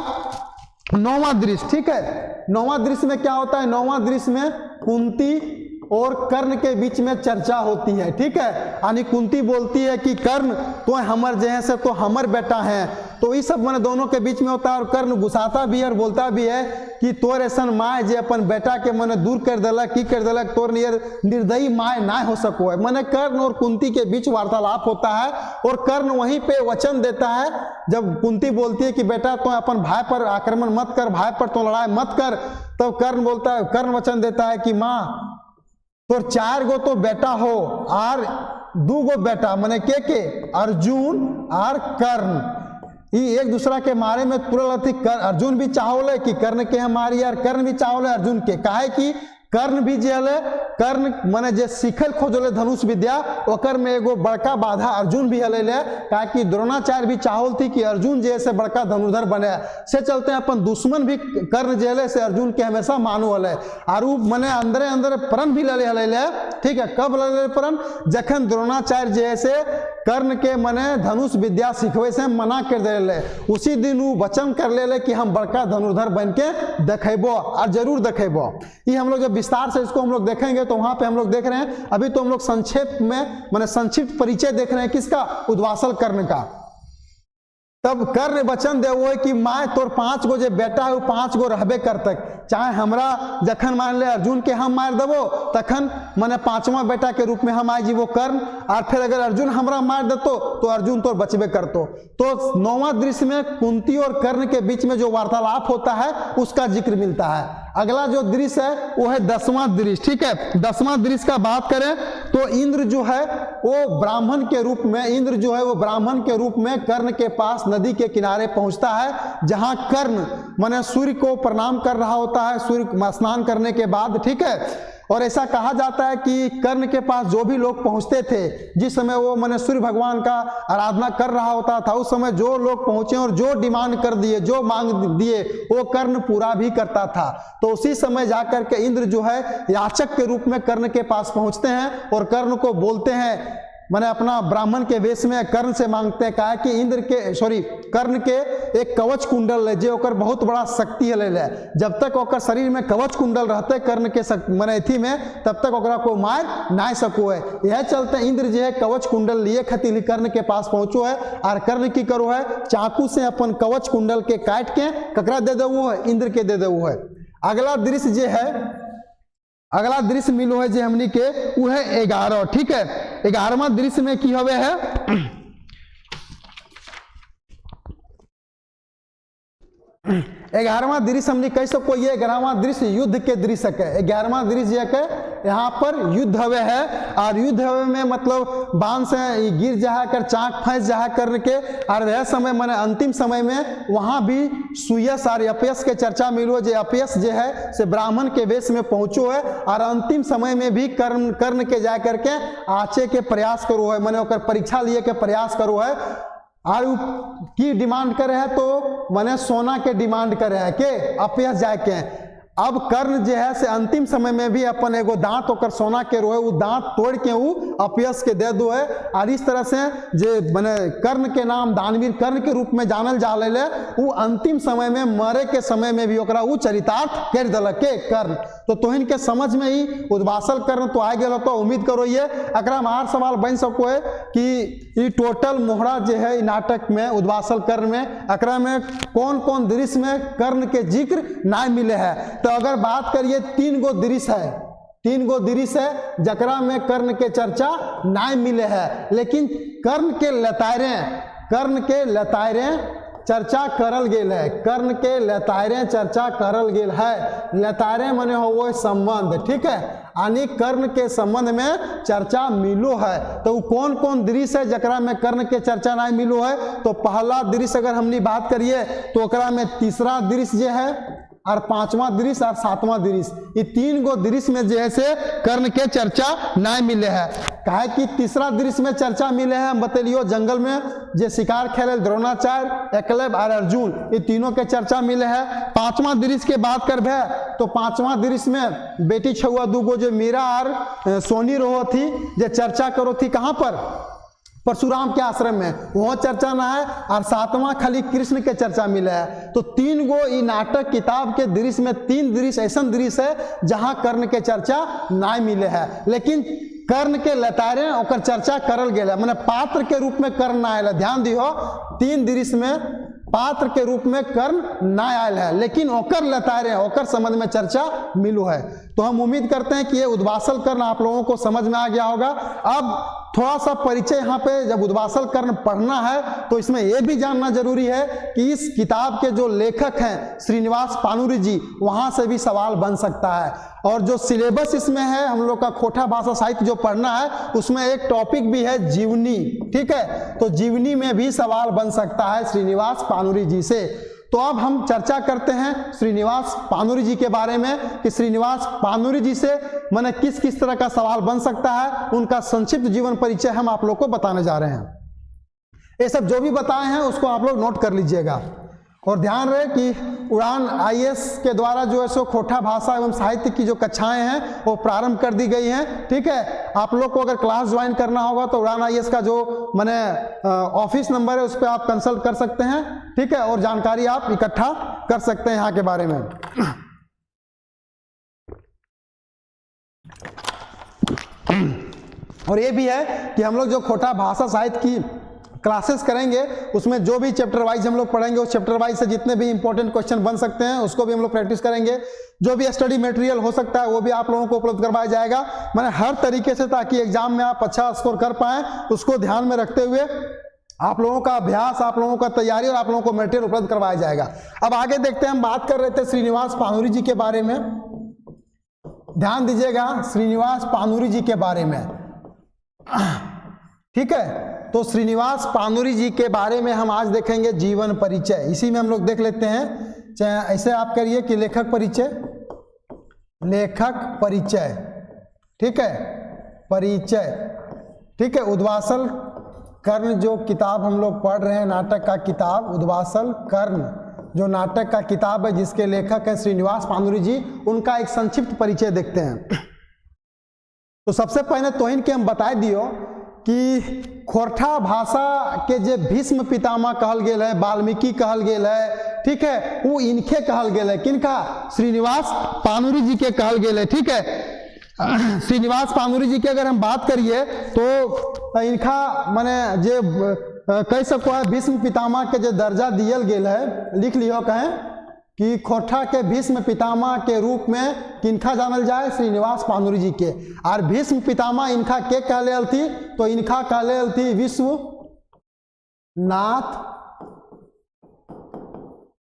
नौवां दृश्य। ठीक है, नौवां दृश्य में क्या होता है, नौवां दृश्य में कुंती और कर्ण के बीच में चर्चा होती है। ठीक है, यानी कुंती बोलती है कि कर्ण तो हमर जैसे तो हमर बेटा है, तो ये सब मैंने दोनों के बीच में होता है और कर्ण गुस्साता भी है और बोलता भी है कि तोर ऐसा माय जे अपन बेटा के मैंने दूर कर दिलक, की कर दिलक, तोर निर्दयी माय ना हो सको है। मैंने कर्ण और कुंती के बीच वार्तालाप होता है और कर्ण वहीं पे वचन देता है। जब कुंती बोलती है कि बेटा तो अपन भाई पर आक्रमण मत कर, भाई पर तो लड़ाई मत कर, तब कर्ण बोलता है, कर्ण वचन देता है कि माँ तो 4 गो तो बेटा हो और 2 गो बेटा मैंने के अर्जुन और कर्ण, ये एक दूसरा के मारे में तुरंत थी। अर्जुन भी चाहोले कि कर्ण के हमारी यार, कर्ण भी चाहोले अर्जुन के, काहे कि कर्ण भी जेले, कर्ण माने जे सीखल खोजले धनुष विद्या ओकर में एगो बड़का बाधा अर्जुन भी हले, काहे कि द्रोणाचार्य भी चाहल थी कि अर्जुन जैसे बड़का धनुर्धर बने, से चलते अपन दुश्मन भी कर्ण जेले से अर्जुन के हमेशा मानो हले और माने अंदरे अंदर प्रण भी लले हले। ठीक है, कब लले प्रण, जखन द्रोणाचार्य जैसे कर्ण के मने धनुष विद्या सिखवे से मना कर दे, उसी दिन वो वचन कर ले कि हम बड़का धनुर्धर बन के देखेबो और जरूर देखेबो। ये हम लोग जब विस्तार से इसको हम लोग देखेंगे तो वहां पे हम लोग देख रहे हैं, अभी तो हम लोग संक्षेप में माने संक्षिप्त परिचय देख रहे हैं किसका, उद्वासल कर्ण का। तब कर्ण वचन दे वो कि माय तोर 5 गो जे बेटा है वो 5 गो रहबे करतक, चाहे हमरा जखन मान ले अर्जुन के हम मार देवो तखन माने 5वां बेटा के रूप में हम आई जीवो कर्ण, और फिर अगर अर्जुन हमरा मार देतो तो अर्जुन तोर बचबे करतो। तो 9वां दृश्य में कुंती और कर्ण के बीच में जो वार्तालाप होता है उसका जिक्र मिलता है। अगला जो दृश्य है वो है 10वां दृश्य। ठीक है, 10वां दृश्य का बात करें तो इंद्र जो है वो ब्राह्मण के रूप में, इंद्र जो है वो ब्राह्मण के रूप में कर्ण के पास नदी के किनारे पहुंचता है, जहां कर्ण माने सूर्य को प्रणाम कर रहा होता है सूर्य स्नान करने के बाद। ठीक है, और ऐसा कहा जाता है कि कर्ण के पास जो भी लोग पहुंचते थे, जिस समय वो माने सूर्य भगवान का आराधना कर रहा होता था, उस समय जो लोग पहुंचे और जो डिमांड कर दिए, जो मांग दिए, वो कर्ण पूरा भी करता था। तो उसी समय जाकर के इंद्र जो है याचक के रूप में कर्ण के पास पहुंचते हैं और कर्ण को बोलते हैं, मैंने अपना ब्राह्मण के वेश में कर्ण से मांगते हैं, कहा कि इंद्र के कर्ण के एक कवच कुंडल है जो ओकर बहुत बड़ा शक्ति है, जब तक ओकर शरीर में कवच कुंडल रहते कर्ण के माने अथी में, तब तक ओकरा को मार ना सको है। यह चलते इंद्र जो है कवच कुंडल लिए खातिर कर्ण के पास पहुंचो है और कर्ण की करो है, चाकू से अपन कवच कुंडल के काट के ककरा दे देवो है, इंद्र के दे देवो है। अगला दृश्य जो है, अगला दृश्य मिलो है जो हमनी के वो है 11। ठीक है, 11वां दृश्य में की हवे है, 11वां दृश्य हमने कह सको ये 11वां दृश्य युद्ध के दृश्य के, 11वां दृश्य के यहाँ पर युद्ध हवे है और युद्ध हवे में मतलब बांध से गिर जा कर चाक फंस जा करके, और वह समय मैंने अंतिम समय में वहां भी सुयस और अपयस के चर्चा मिलो, जो अपयस जो है से ब्राह्मण के वेश में पहुंचो है और अंतिम समय में भी कर्ण के जा करके आचे के प्रयास करो है, मैंने ओकर परीक्षा लिए के प्रयास करो है और की डिमांड करे है, तो मैंने सोना के डिमांड करे है के अपयस जाके, अब कर्ण जो है से अंतिम समय में भी अपन एगो दांत होकर सोना के रोए वो दांत तोड़ के वो अपयश के दे दो है। और इस तरह से जे बने कर्ण के नाम दानवीर कर्ण के रूप में जानल जा ले, वो अंतिम समय में मरे के समय में भी ओकरा वो चरितार्थ कर दिलक के कर्ण। तो तोहिन के समझ में ही उद्वासल कर्ण तो आ गया। तो उम्मीद करो ये एकरा में आर सवाल बन सको है कि ये टोटल मोहरा जो है नाटक में उद्वासल कर्ण में एकरा में कौन कौन दृश्य में कर्ण के जिक्र ना मिले है। तो अगर बात करिए 3 गो दृश्य है, 3 गो दृश्य है जकरा में कर्ण के चर्चा ना मिले है, लेकिन कर्ण के लतायरे चर्चा करल गेल है। कर्ण के लतायरे चर्चा करल गेल है। लतायरे मने हो वो संबंध, ठीक है, यानी कर्ण के संबंध में चर्चा मिलो है। तो कौन कौन दृश्य है जकरा में कर्ण के चर्चा ना मिलो है। तो पहला दृश्य अगर हमने बात करिए तो ओकरा में तीसरा दृश्य जो है और 5वां दृश्य और 7वां दृश्य, ये 3 गो दृश्य में जो है से कर्ण के चर्चा ना मिले है। काहे कि तीसरा दृश्य में चर्चा मिले है, हम बतलियो जंगल में जे शिकार खेले द्रोणाचार्य, एकलव्य और अर्जुन, ये तीनों के चर्चा मिले है। 5वां दृश्य के बात करबे तो 5वां दृश्य में बेटी छुआ 2 गो जो मीरा और सोनी रहो थी जे चर्चा करो थी कहाँ पर, परशुराम के आश्रम में, वहाँ चर्चा ना है। और 7वां खाली कृष्ण के चर्चा मिले है। तो 3 गो ई नाटक किताब के दृश्य में 3 दृश्य ऐसा दृश्य है जहां कर्ण के चर्चा ना मिले है, लेकिन कर्ण के लतारे ओकर चर्चा करल गेल है, माने पात्र के रूप में कर्ण ना आयल। ध्यान दियो 3 दृश्य में पात्र के रूप में कर्ण ना आयल है, लेकिन ओकर लतारे ओकर संबंध में चर्चा मिलू है। तो हम उम्मीद करते हैं कि ये उद्वासल कर्ण आप लोगों को समझ में आ गया होगा। अब थोड़ा सा परिचय यहाँ पे जब उद्वासल कर्ण पढ़ना है तो इसमें यह भी जानना जरूरी है कि इस किताब के जो लेखक हैं श्रीनिवास पानुरी जी, वहां से भी सवाल बन सकता है। और जो सिलेबस इसमें है हम लोग का खोटा भाषा साहित्य जो पढ़ना है उसमें एक टॉपिक भी है जीवनी, ठीक है, तो जीवनी में भी सवाल बन सकता है श्रीनिवास पानुरी जी से। तो अब हम चर्चा करते हैं श्रीनिवास पानुरी जी के बारे में कि श्रीनिवास पानुरी जी से माने किस किस तरह का सवाल बन सकता है, उनका संक्षिप्त जीवन परिचय हम आप लोग को बताने जा रहे हैं। ये सब जो भी बताए हैं उसको आप लोग नोट कर लीजिएगा। और ध्यान रहे कि उड़ान आईएएस के द्वारा जो है सो खोटा भाषा एवं साहित्य की जो कक्षाएं हैं वो प्रारंभ कर दी गई हैं, ठीक है। आप लोग को अगर क्लास ज्वाइन करना होगा तो उड़ान आईएएस का जो माने ऑफिस नंबर है उस पर आप कंसल्ट कर सकते हैं, ठीक है, और जानकारी आप इकट्ठा कर सकते हैं यहाँ के बारे में। और ये भी है कि हम लोग जो खोटा भाषा साहित्य की क्लासेस करेंगे उसमें जो भी चैप्टर वाइज हम लोग पढ़ेंगे उस चैप्टर वाइज से जितने भी इंपॉर्टेंट क्वेश्चन बन सकते हैं उसको भी हम लोग प्रैक्टिस करेंगे। जो भी स्टडी मटेरियल हो सकता है वो भी आप लोगों को उपलब्ध करवाया जाएगा, मैंने हर तरीके से, ताकि एग्जाम में आप अच्छा स्कोर कर पाएं उसको ध्यान में रखते हुए आप लोगों का अभ्यास, आप लोगों का तैयारी और आप लोगों को मटेरियल उपलब्ध करवाया जाएगा। अब आगे देखते हैं, हम बात कर रहे थे श्रीनिवास पानुरी जी के बारे में। ध्यान दीजिएगा श्रीनिवास पानुरी जी के बारे में, ठीक है। तो श्रीनिवास पानुरी जी के बारे में हम आज देखेंगे जीवन परिचय। इसी में हम लोग देख लेते हैं, चाहे ऐसे आप करिए कि लेखक परिचय, लेखक परिचय, ठीक है, परिचय, ठीक है। उद्वासल कर्ण जो किताब हम लोग पढ़ रहे हैं, नाटक का किताब उद्वासल कर्ण जो नाटक का किताब है जिसके लेखक है श्रीनिवास पानुरी जी, उनका एक संक्षिप्त परिचय देखते हैं। तो सबसे पहले तोहिन के हम बताए दियो कि खोरठा भाषा के जे भीष्म पितामह कहल गेल है, वाल्मीकि कहल गेल है, ठीक है, वो इनके कहल गेल है। किनका? श्रीनिवास पानुरी जी के कहल गेल है, ठीक है। श्रीनिवास पानुरी जी की अगर हम बात करिए तो इनका माने जे कह सको है भीष्म पितामह के जो दर्जा दियल गेल है, लिख लियो कहें कि खोरठा के भीष्म पितामह के रूप में किनका जानल जाए? श्रीनिवास पानुरी जी के। और भीष्म पितामह इनका के कहले थी? तो इनका कहले थी विश्वनाथ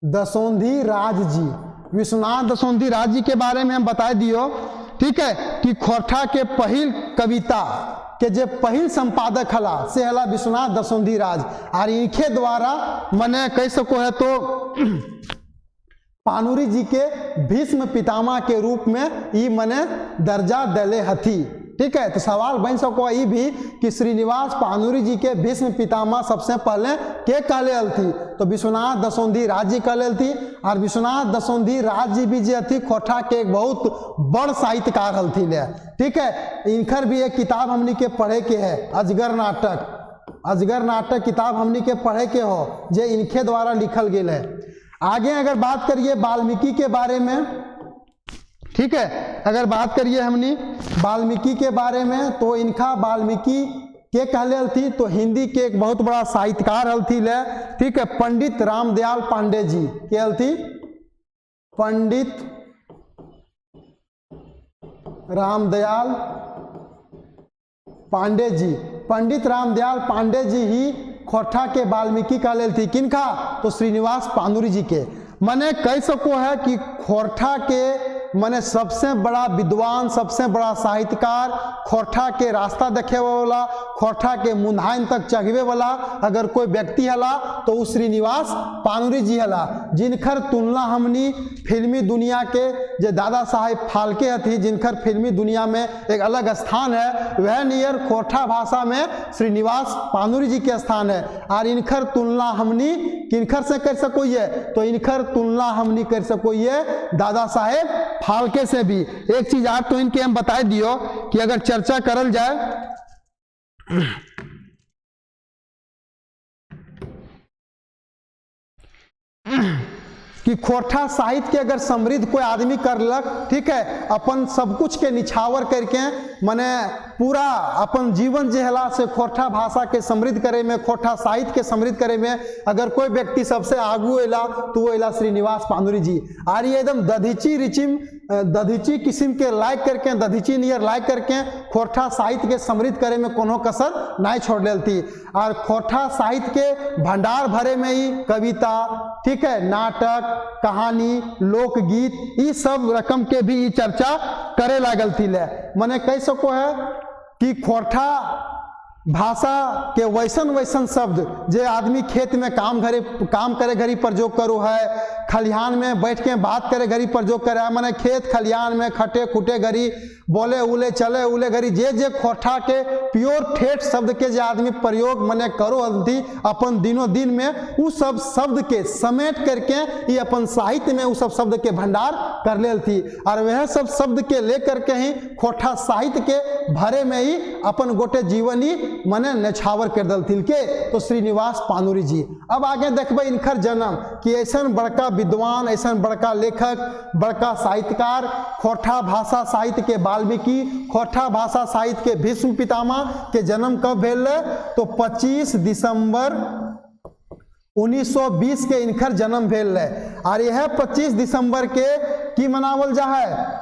दसोंधी राज जी। विश्वनाथ दसोंधी राज जी के बारे में हम बता दियो, ठीक है, कि खोरठा के पहिल कविता के जे पहिल संपादक हला से हला विश्वनाथ दसोंधी राज। और इनके द्वारा मने कह सको है तो पानुरी जी के भीष्म पितामह के रूप में ई मने दर्जा दले हथी, ठीक है। तो सवाल बन सको ये भी कि श्रीनिवास पानुरी जी के भीष्म पितामह सबसे पहले के कहले थी, तो विश्वनाथ दशोंधी राज जी कहले थी। और विश्वनाथ दशोंधी राज जी भी जो थी खोरठा के एक बहुत बड़ साहित्यकार हलथी ले, ठीक है। इनकर भी एक किताब हमनी के पढ़े के है, अजगर नाटक। अजगर नाटक किताब हमनी के पढ़े के हो, जो इनके द्वारा लिखल गेल है। आगे अगर बात करिए वाल्मीकि के बारे में, ठीक है, अगर बात करिए हमनी वाल्मीकि के बारे में, तो इनका वाल्मीकि के कहले हलथी, तो हिंदी के एक बहुत बड़ा साहित्यकार हलथी ले, ठीक है। पंडित रामदयाल पांडे जी के हलथी, पंडित रामदयाल पांडे जी। पंडित रामदयाल पांडे जी ही खोरठा के वाल्मीकि कहले थी। किनका? तो श्रीनिवास पानुरी जी के। मने कह सको है कि खोरठा के मने सबसे बड़ा विद्वान, सबसे बड़ा साहित्यकार, खोरठा के रास्ता देखे वाला, खोरठा के मुंधाइन तक चढ़वे वाला अगर कोई व्यक्ति हला तो वो श्रीनिवास पानुरी जी हला, जिनकर तुलना हमनी फिल्मी दुनिया के जो दादा साहेब फाल्के हथी, जिनकर फिल्मी दुनिया में एक अलग स्थान है, वह नियर खोरठा भाषा में श्रीनिवास पानुरी जी के स्थान है। और इनकर तुलना हमनी किनकर से कर सको ये, तो इनकर तुलना हमनी कर सको ये दादा साहेब फाल्के से भी। एक चीज आप तो इनके हम बता दियो कि अगर चर्चा करल जाए कि खोरठा साहित्य के अगर समृद्ध कोई आदमी करलक, ठीक है, अपन सब कुछ के निछावर करके मने पूरा अपन जीवन जेहला से खोरठा भाषा के समृद्ध करे में, खोरठा साहित्य के समृद्ध करे में अगर कोई व्यक्ति सबसे आगू एला तो वो एला श्रीनिवास पानुरी जी। और ये एकदम दधीची किस्म के लाइक करके, दधीची नियर लाइक करके खोरठा साहित्य के समृद्ध करे में कोनो कसर नहीं छोड़ लेती। और खोरठा साहित्य के भंडार भरे में ही कविता, ठीक है, नाटक, कहानी, लोकगीत, ये सब रकम के भी ये चर्चा करे लागल थी ले। मने कह सको है कि खोरठा भाषा के वैसन वैसन शब्द जे आदमी खेत में काम करे घड़ी प्रयोग करो है, खलिहान में बैठ के बात करे घड़ी प्रयोग करे है, माने खेत खलिहान में खटे खुटे घड़ी बोले उले चले उले घड़ी जे खोरठा के प्योर ठेठ शब्द के जे आदमी प्रयोग मने करो हल्दी अपन दिनों दिन में, उ सब शब्द के समेट करके ये अपन साहित्य में उ सब शब्द के भंडार कर ले थी। और वह सब शब्द के लेकर के ही खोरठा साहित्य के भरे में ही अपन गोटे जीवनी मने नछावर कर दलथिल के, तो श्रीनिवास पानुरी जी। अब आगे देखबे इनकर जन्म कि ऐसा बड़का विद्वान, ऐसा बड़का लेखक, बड़का साहित्यकार, खोरठा भाषा साहित्य के वाल्मीकि, खोरठा भाषा साहित्य के भीष्म पितामह के जन्म कब भेल? तो 25 दिसंबर 1920 के इनकर जन्म भेल है। और यह 25 दिसंबर के की मनावल जा है?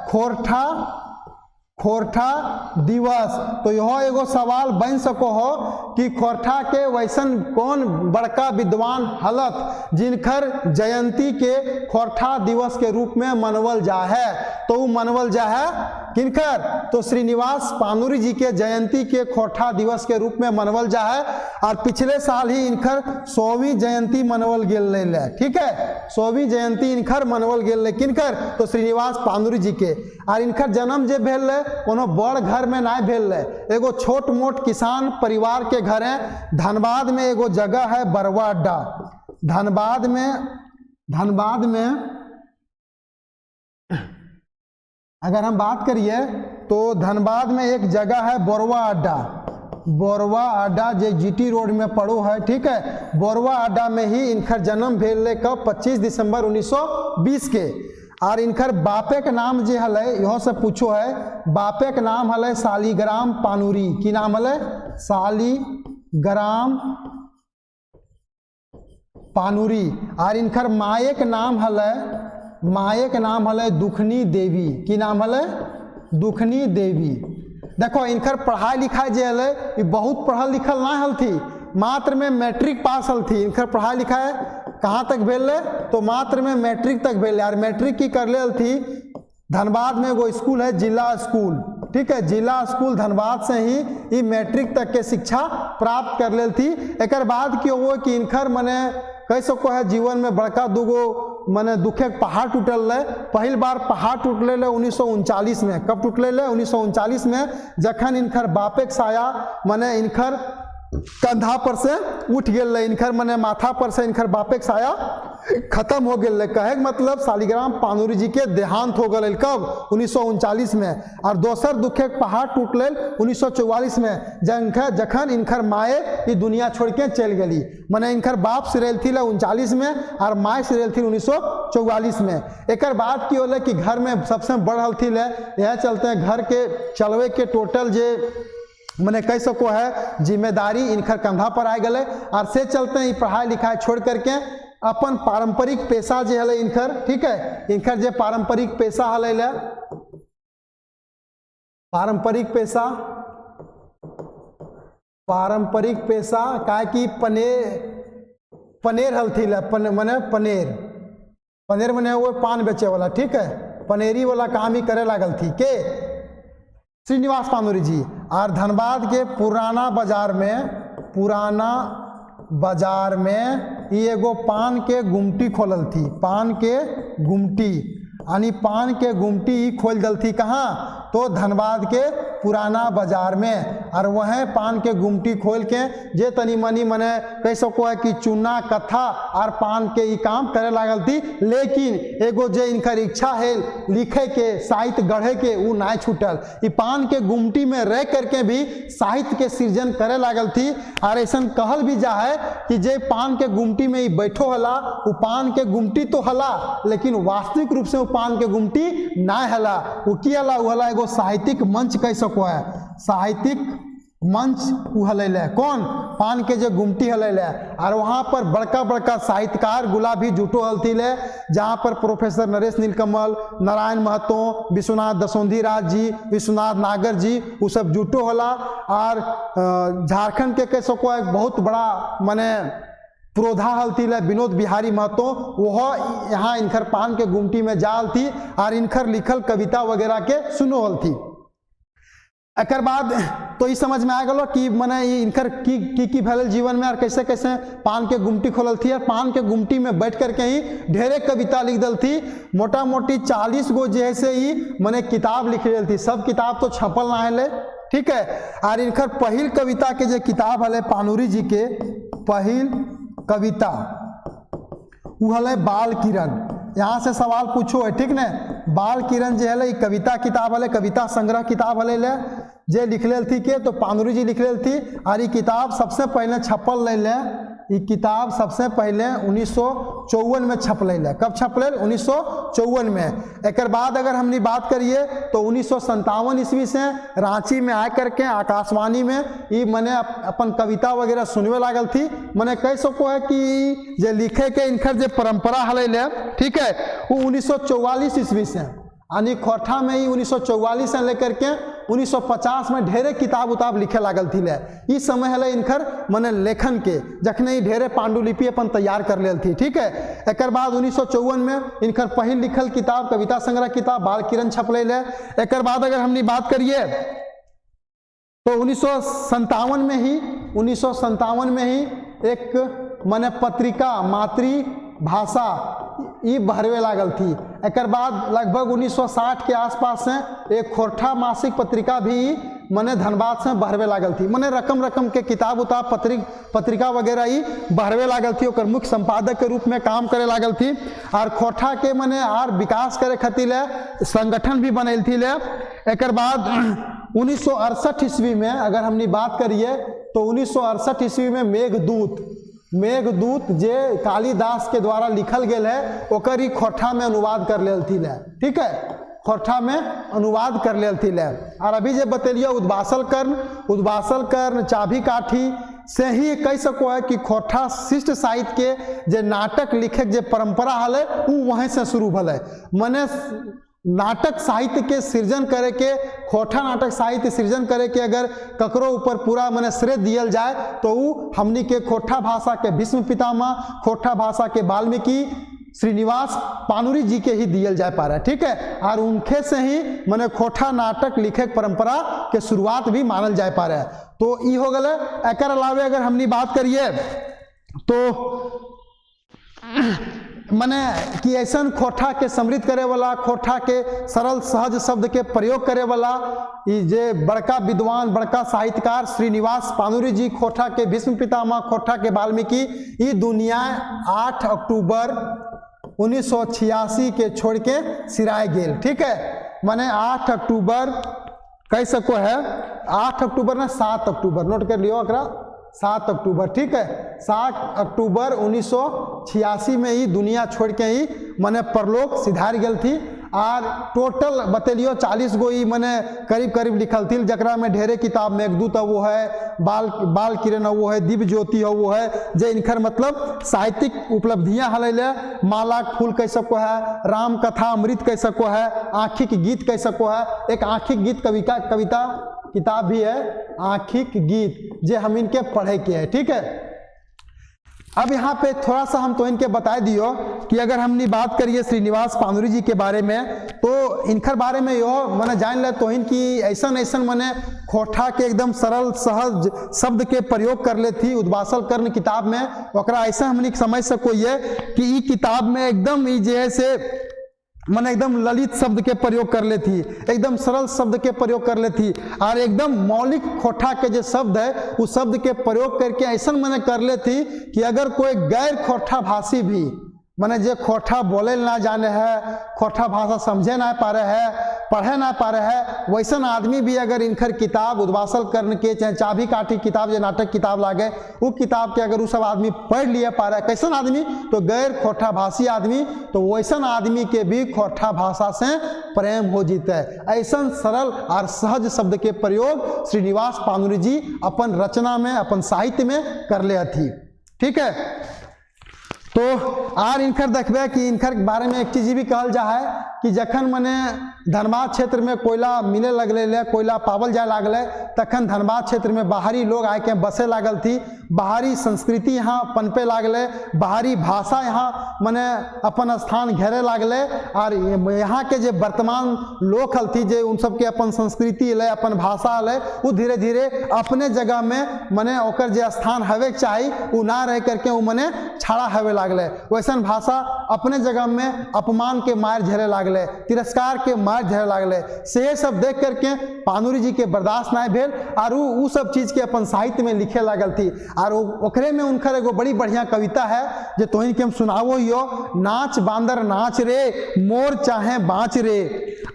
खोरठा दिवस। तो यह एगो सवाल बन सको हो कि खोरठा के वैसन कौन बड़का विद्वान हलत जिनकर जयंती के खोरठा दिवस के रूप में मनवल जा है? तो वो मनवल जा है किनकर? तो श्रीनिवास पानुरी जी के जयंती के खोरठा दिवस के रूप में मनवल जा है। और पिछले साल ही इनकर 100वीं जयंती मनवल गेल है, ठीक है, 100वीं जयंती इनकर मनवल गेल है। किनकर? तो श्रीनिवास पानुरी जी के। और इनकर जन्म जे भेल है कोनो बड़ घर में नहीं भेल है, एगो छोट मोट किसान परिवार के घर है। धनबाद में एगो जगह है बरवा अड्डा, धनबाद में अगर हम बात करिए तो धनबाद में एक जगह है बोरवा अड्डा जो जीटी रोड में पड़ो है, ठीक है। बोरवा अड्डा में ही इनकर जन्म भेल है कब? 25 दिसंबर 1920 के। और इनकर बापे के नाम जे हल यह से पूछो है, बापे के नाम हल शालिग्राम पानुरी। की नाम हल? शालिग्राम पानुरी। और इनकर माए के नाम हल दुखनी देवी। की नाम हल? दुखनी देवी। देखो इनकर पढ़ाई लिखाई जे हल बहुत पढ़ल लिखल ना हल थी, मात्र में मैट्रिक पास हल थी। इनकर पढ़ाई लिखाई कहाँ तक भेल है? तो मात्र में मैट्रिक तक भेल है। और मैट्रिक की कर ले थी धनबाद में एगो स्कूल है जिला स्कूल, ठीक है, जिला स्कूल धनबाद से ही ये मैट्रिक तक के शिक्षा प्राप्त कर ले थी। एक बाद की वो कि इनकर मने कह सको है जीवन में बड़का दूगो माने दुखे के पहाड़ टूटल रहे। पहली बार पहाड़ टूटले 1939 में। कब टूटले 1939 में, जखन इनकर बापे के साया माने इनकर कंधा पर से उठ गेल रहे, इनकर माने माथा पर से इनकर बापे के साया खत्म हो गए। कहे मतलब शालिग्राम पानुरी जी के देहांत हो गए। कब? 1939 में। और दोसर दुखे के पहाड़ टूटले 1944 में, जखन इनकर माए ये दुनिया छोड़ के चल गई। माने इनकर बाप सिरेल थी 39 में और माए सिरेल थी 1944 में। एक बाद की होले कि घर में सबसे बढ़ल थी यह चलते हैं घर के चलवे के टोटल जे मैंने कह सको है जिम्मेदारी इनकर कंधा पर आ गए। और से चलते हैं पढ़ाई लिखाई छोड़ करके अपन पारंपरिक पेशा जे हले इनकर, ठीक है, इनकर जे पारंपरिक पेशा हले, पारंपरिक पेशा का कि पनेर हलथी मने पनेर मने वो पान बेचे वाला, ठीक है, पनेरी वाला काम ही करे लागल थी के श्रीनिवास पानुरी जी। और धनबाद के पुराना बाजार में ये एगो पान के गुमटी खोलल थी। पान के गुमटी यानी पान के गुमटी खोल दल थी। कहाँ? तो धनबाद के पुराना बाजार में। और वह पान के गुमटी खोल के जे तनी मनी मने कह सको है कि चूना कथा और पान के ये काम करे लागल थी। लेकिन एगो जे इनकर इच्छा है लिखे के साहित्य गढ़े के वो ना छूटल। ये पान के गुमटी में रह करके भी साहित्य के सृजन करे लागल थी। और ऐसा कहल भी जा है कि जे पान के गुमटी में ही बैठो हला वो पान के गुमटी तो हला, लेकिन वास्तविक रूप से वो पान के गुमटी ना हला। वो की हला? वो हला एगो साहित्यिक मंच कह सको है, साहित्यिक मंच हलैल। कौन? पान के जो गुमटी हलैल। और वहाँ पर बड़का बड़का साहित्यकार गुलाबी जुटो हलथिल, जहाँ पर प्रोफेसर नरेश नीलकमल, नारायण महतो, विश्वनाथ दसौंधी राज जी, विश्वनाथ नागर जी वो सब जुटो हला। और झारखंड के कह सको एक बहुत बड़ा माने प्रोधा हलती विनोद बिहारी महतो, वह यहाँ इनकर पान के गुमटी में जाल थी और इनकर लिखल कविता वगैरह के सुनो हल थी। एक बाद तो ये समझ में आ गलो कि मने इनकर की भैल जीवन में और कैसे कैसे पान के गुमटी खोलल थी। और पान के गुमटी में बैठ करके ही ढेरे कविता लिख दल थी। मोटा मोटी 40 गो जैसे ही मने किताब लिख रही थी। सब किताब तो छपल ना है, ठीक है। और इनकर पहिल कविता के जो किताब हले पानुरी जी के पहिल कविता वो हले बाल किरण। यहाँ से सवाल पूछो है, ठीक ने। बाल किरण जो है कविता किताब हले, कविता संग्रह किताब हले जे लिख लेल थी के तो पानुरी जी लिख लेल थी। और ये किताब सबसे पहले छपल ले, ये किताब सबसे पहले 1954 में छपल। कब छपल? 1954 में। एक बाद अगर हमने बात करिए तो 1957 ईस्वी से रांची में आ करके आकाशवाणी में ये मैंने अपन कविता वगैरह सुनवे लागल थी। मैंने कह सको है कि जे लिखे के इनकर जे परंपरा हले, ठीक है, वो 1944 ईस्वी से यानी खोरठा में ही 1944 से लेकर के 1950 में ढेरे किताब उताब लिखे लागल थी। इस समय है इनकर मने लेखन के जखने ही ढेरे पांडुलिपि अपन तैयार कर लेल थी, ठीक है। एक बाद 1954 में इनकर पहिल लिखल किताब कविता संग्रह किताब बाल किरण छपल। एक बाद अगर हमने बात करिए तो 1957 में ही एक मने पत्रिका मातृभाषा ये भरवे लागल थी। एक बाद लगभग 1960 के आसपास से एक खोरठा मासिक पत्रिका भी मने धनबाद से भरवे लागल थी। मने रकम के किताब उताब पत्रिका वगैरह ही भरवे लागल थी। और मुख्य संपादक के रूप में काम करे लागल थी। और खोरठा के मने और विकास करे खातिर संगठन भी बनल थी। एक बाद 1968 ईस्वी में अगर हमने बात करिए तो 1968 ईस्वी में मेघदूत जे कालिदास के द्वारा लिखल गेल है ओकर ही खोरठा में अनुवाद कर लेल थी, ठीक है, खोरठा में अनुवाद कर लेल थी। और अभी जे बतेलियो उद्वासल कर्ण चाभी काठी से ही कह सको है कि खोरठा शिष्ट साहित्य के जे नाटक लिखे जे परंपरा हले वो वहीं से शुरू भले। मने नाटक साहित्य के सृजन करे के खोरठा नाटक साहित्य सृजन करे के अगर ककरो ऊपर पूरा मने श्रेय दियल जाए तो वो हमनी के खोरठा भाषा के भीष्म पितामह, खोरठा भाषा के वाल्मीकि, श्रीनिवास पानुरी जी के ही दियल जा पा रहा है, ठीक है। और उनके से ही मने खोरठा नाटक लिखे परंपरा के शुरुआत भी मानल जा पा रहा है। तो ये हो गए। एक अलावे अगर हमनी बात करिए तो मने कि ऐसा खोठा के समृद्ध करे वाला, खोठा के सरल सहज शब्द के प्रयोग करे वाला जे बड़का विद्वान, बड़का साहित्यकार श्रीनिवास पानुरी जी, खोठा के भीष्म पितामह, खोठा के वाल्मीकि, ये दुनिया 8 अक्टूबर 1986 के छोड़ के सिराय गेल। ठीक है, माने 8 अक्टूबर कह सको है, 8 अक्टूबर ना 7 अक्टूबर, नोट कर लियो एकरा, 7 अक्टूबर। ठीक है, 7 अक्टूबर 1986 में ही दुनिया छोड़ के ही मने परलोक सिधार गल थी। और टोटल बतेलियो 40 गो ही मने करीब करीब लिखल थी, जकरा में ढेरे किताब में मेघदूत वो है, बाल किरण वो है, दिव्य ज्योति हो वो है, जे इनकर मतलब साहित्यिक उपलब्धियां हलैले, माला फूल कह सको है, राम कथा अमृत कह सको है, आँखिक गीत कह सको है। एक आँखिक गीत कविता किताब भी है, आँखिक गीत, जे हम इनके पढ़े के है। ठीक है, अब यहाँ पे थोड़ा सा हम तो इनके बता दियो कि अगर हमने बात करिए श्रीनिवास पानुरी जी के बारे में, तो इनकर बारे में यो मैंने जान ले तो इनकी ऐसा मैंने खोठा के एकदम सरल सहज शब्द के प्रयोग कर ले थी उद्वासल कर्ण किताब में। ओकरा ऐसा हमने समझ सको ये कि ई किताब में एकदम ई जे है से मैंने एकदम ललित शब्द के प्रयोग कर ले थी, एकदम सरल शब्द के प्रयोग कर ले थी, और एकदम मौलिक खोठा के जो शब्द है उस शब्द के प्रयोग करके ऐसा मैंने कर ले थी कि अगर कोई गैर खोठा भाषी भी मैंने जो खोठा बोले ना जाने है, खोठा भाषा समझे ना पा रहे है, पढ़े ना पा रहे है, वैसा आदमी भी अगर इनकर किताब उद्वासल कर्ण के चाहे चाबी काठी किताब जो नाटक किताब लागे वो किताब के अगर वो सब आदमी पढ़ लिया पा रहा है, कैसा आदमी तो गैर खोठा भाषी आदमी, तो वैसा आदमी के भी खोठा भाषा से प्रेम हो जीता है। ऐसा सरल और सहज शब्द के प्रयोग श्रीनिवास पानुरी जी अपन रचना में, अपन साहित्य में कर ले थी। ठीक है, तो आर इनकर देखबे कि इनकर बारे में एक चीज भी कहल जा है कि जखन मने धनबाद क्षेत्र में कोयला मिले लगले, कोयला पावल जाए लागले, तखन धनबाद क्षेत्र में बाहरी लोग आके बसे लागल थी, बाहरी संस्कृति यहाँ पनपे लागले, बाहरी भाषा यहाँ मने अपन स्थान घेरे लागले, और यहाँ के जे वर्तमान लोग हल थी जे उन सबके अपन संस्कृति अले, अपन भाषा अले, वो धीरे धीरे अपने जगह में मने ओकर जे स्थान हवे चाही वो ना रह करके वो मने छाड़ा हवे लागले। वैसन भाषा अपने जगह में अपमान के मार झेले लागले, तिरस्कार के मार झेले लागले, से सब देख करके पानुरी जी के बर्दाश्त ना भेल और वो सब चीज के अपन साहित्य में लिखे लागल थी। और ओकरे में उनकर एगो बड़ी बढ़िया कविता है जो तोहिन के हम सुनावो हियो, नाच बांदर नाच रे मोर चाहे बाँच रे,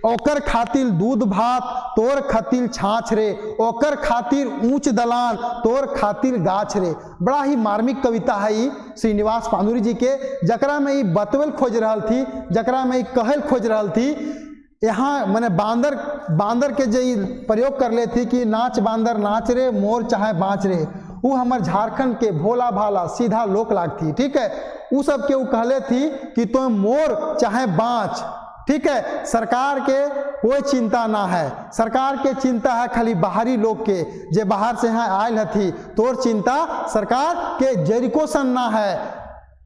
ओकर खातिर दूध भात तोर खातिर छाछ रे, ओकर खातिर ऊंच दलान तोर खातिर गाछ रे। बड़ा ही मार्मिक कविता है ये श्रीनिवास पानुरी जी के, जकरा में ये बतवल खोज रहल थी, जकरा में ये कहल खोज रहल थी। यहाँ मैंने बांदर के जो प्रयोग कर ले थी कि नाच बांदर नाच रे मोर चाहे बाँच रे, वो हमार झारखंड के भोला भाला सीधा लोक लाग थी। ठीक है, वो सब के वो कहले थी कि तो मोर चाहे बाँच। ठीक है, सरकार के कोई चिंता ना है, सरकार के चिंता है खाली बाहरी लोग के जे बाहर से यहाँ आयल हथी, तोर चिंता सरकार के जरिको सन ना है,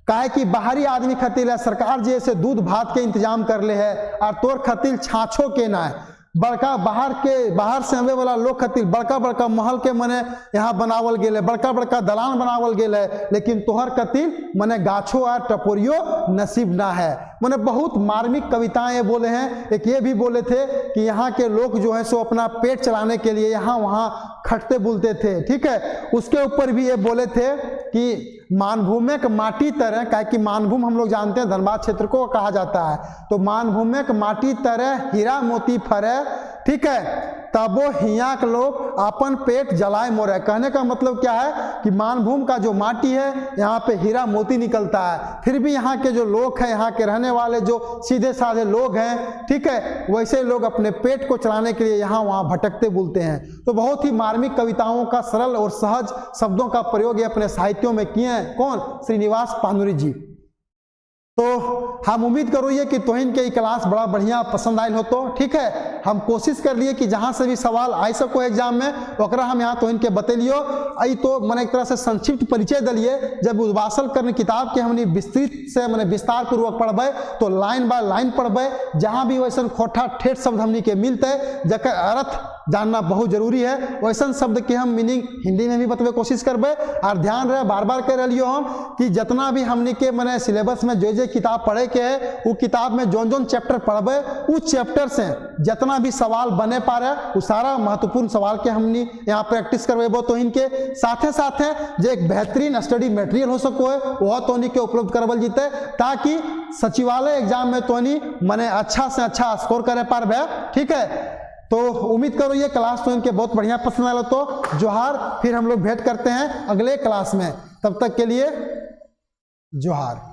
काहे कि बाहरी आदमी खातिर सरकार जैसे दूध भात के इंतजाम कर ले है, और तोर खातिर छाछो के ना है, बड़का बाहर से आवे वाला लोग खातिर बड़का बड़का महल के मने यहाँ बनावल गेल है, बड़का बड़का दलान बनावल गेल है, लेकिन तोहर खातिर मने गाछो और टपोरियो नसीब ना है। मैंने बहुत मार्मिक कविताएं बोले हैं। एक ये भी बोले थे कि यहाँ के लोग जो है सो अपना पेट चलाने के लिए यहाँ वहाँ खटते बुलते थे। ठीक है, उसके ऊपर भी ये बोले थे कि मानभूमि के माटी तरह, काहे कि मानभूम हम लोग जानते हैं धनबाद क्षेत्र को कहा जाता है, तो मानभूमि के माटी तरह हीरा मोती फरे। ठीक है, तब वो हिया के लोग अपन पेट जलाए मोरे। कहने का मतलब क्या है कि मानभूमि का जो माटी है यहाँ पे हीरा मोती निकलता है, फिर भी यहाँ के जो लोग हैं, यहाँ के रहने वाले जो सीधे साधे लोग हैं, ठीक है, वैसे लोग अपने पेट को चलाने के लिए यहाँ वहाँ भटकते बुलते हैं। तो बहुत ही मार्मिक कविताओं का सरल और सहज शब्दों का प्रयोग ये अपने साहित्यों में किए हैं। कौन? श्रीनिवास पानुरी जी। तो हम उम्मीद करो कि तोहिन के क्लास बड़ा बढ़िया पसंद आयल हो। तो ठीक है, हम कोशिश कर लिए कि जहाँ से भी सवाल आ सको एग्जाम में ओकरा हम यहाँ तोहिन के बतेलियो। आई तो मैंने एक तरह से संक्षिप्त परिचय दिलिए। जब उद्वासल कर्ण किताब के हमने विस्तृत से मैंने विस्तार पूर्वक पढ़बे तो लाइन बाय लाइन पढ़बे, जहाँ भी वैसे खोटा ठेठ शब्द हमनी के मिलते जकर अर्थ जानना बहुत जरूरी है। वैसन शब्द के हम मीनिंग हिंदी में भी बतवे कोशिश करबे। और ध्यान रहे, बार बार कह रही हम कि जितना भी हमने के मैंने सिलेबस में जो किताब पढ़े के है, वो किताब में जोन जोन चैप्टर पढ़बे, उस चैप्टर से जितना भी सवाल बने पा रहे वो सारा महत्वपूर्ण सवाल के हमने यहाँ प्रैक्टिस करवेबो। तो इनके साथे साथे जो एक बेहतरीन स्टडी मटेरियल हो सको है वह तो के उपलब्ध करवल जीते, ताकि सचिवालय एग्जाम में तो मैंने अच्छा से अच्छा स्कोर करे पारबे। ठीक है, तो उम्मीद करो ये क्लास तो इनके बहुत बढ़िया पसंद आया। तो जोहार, फिर हम लोग भेंट करते हैं अगले क्लास में, तब तक के लिए जोहार।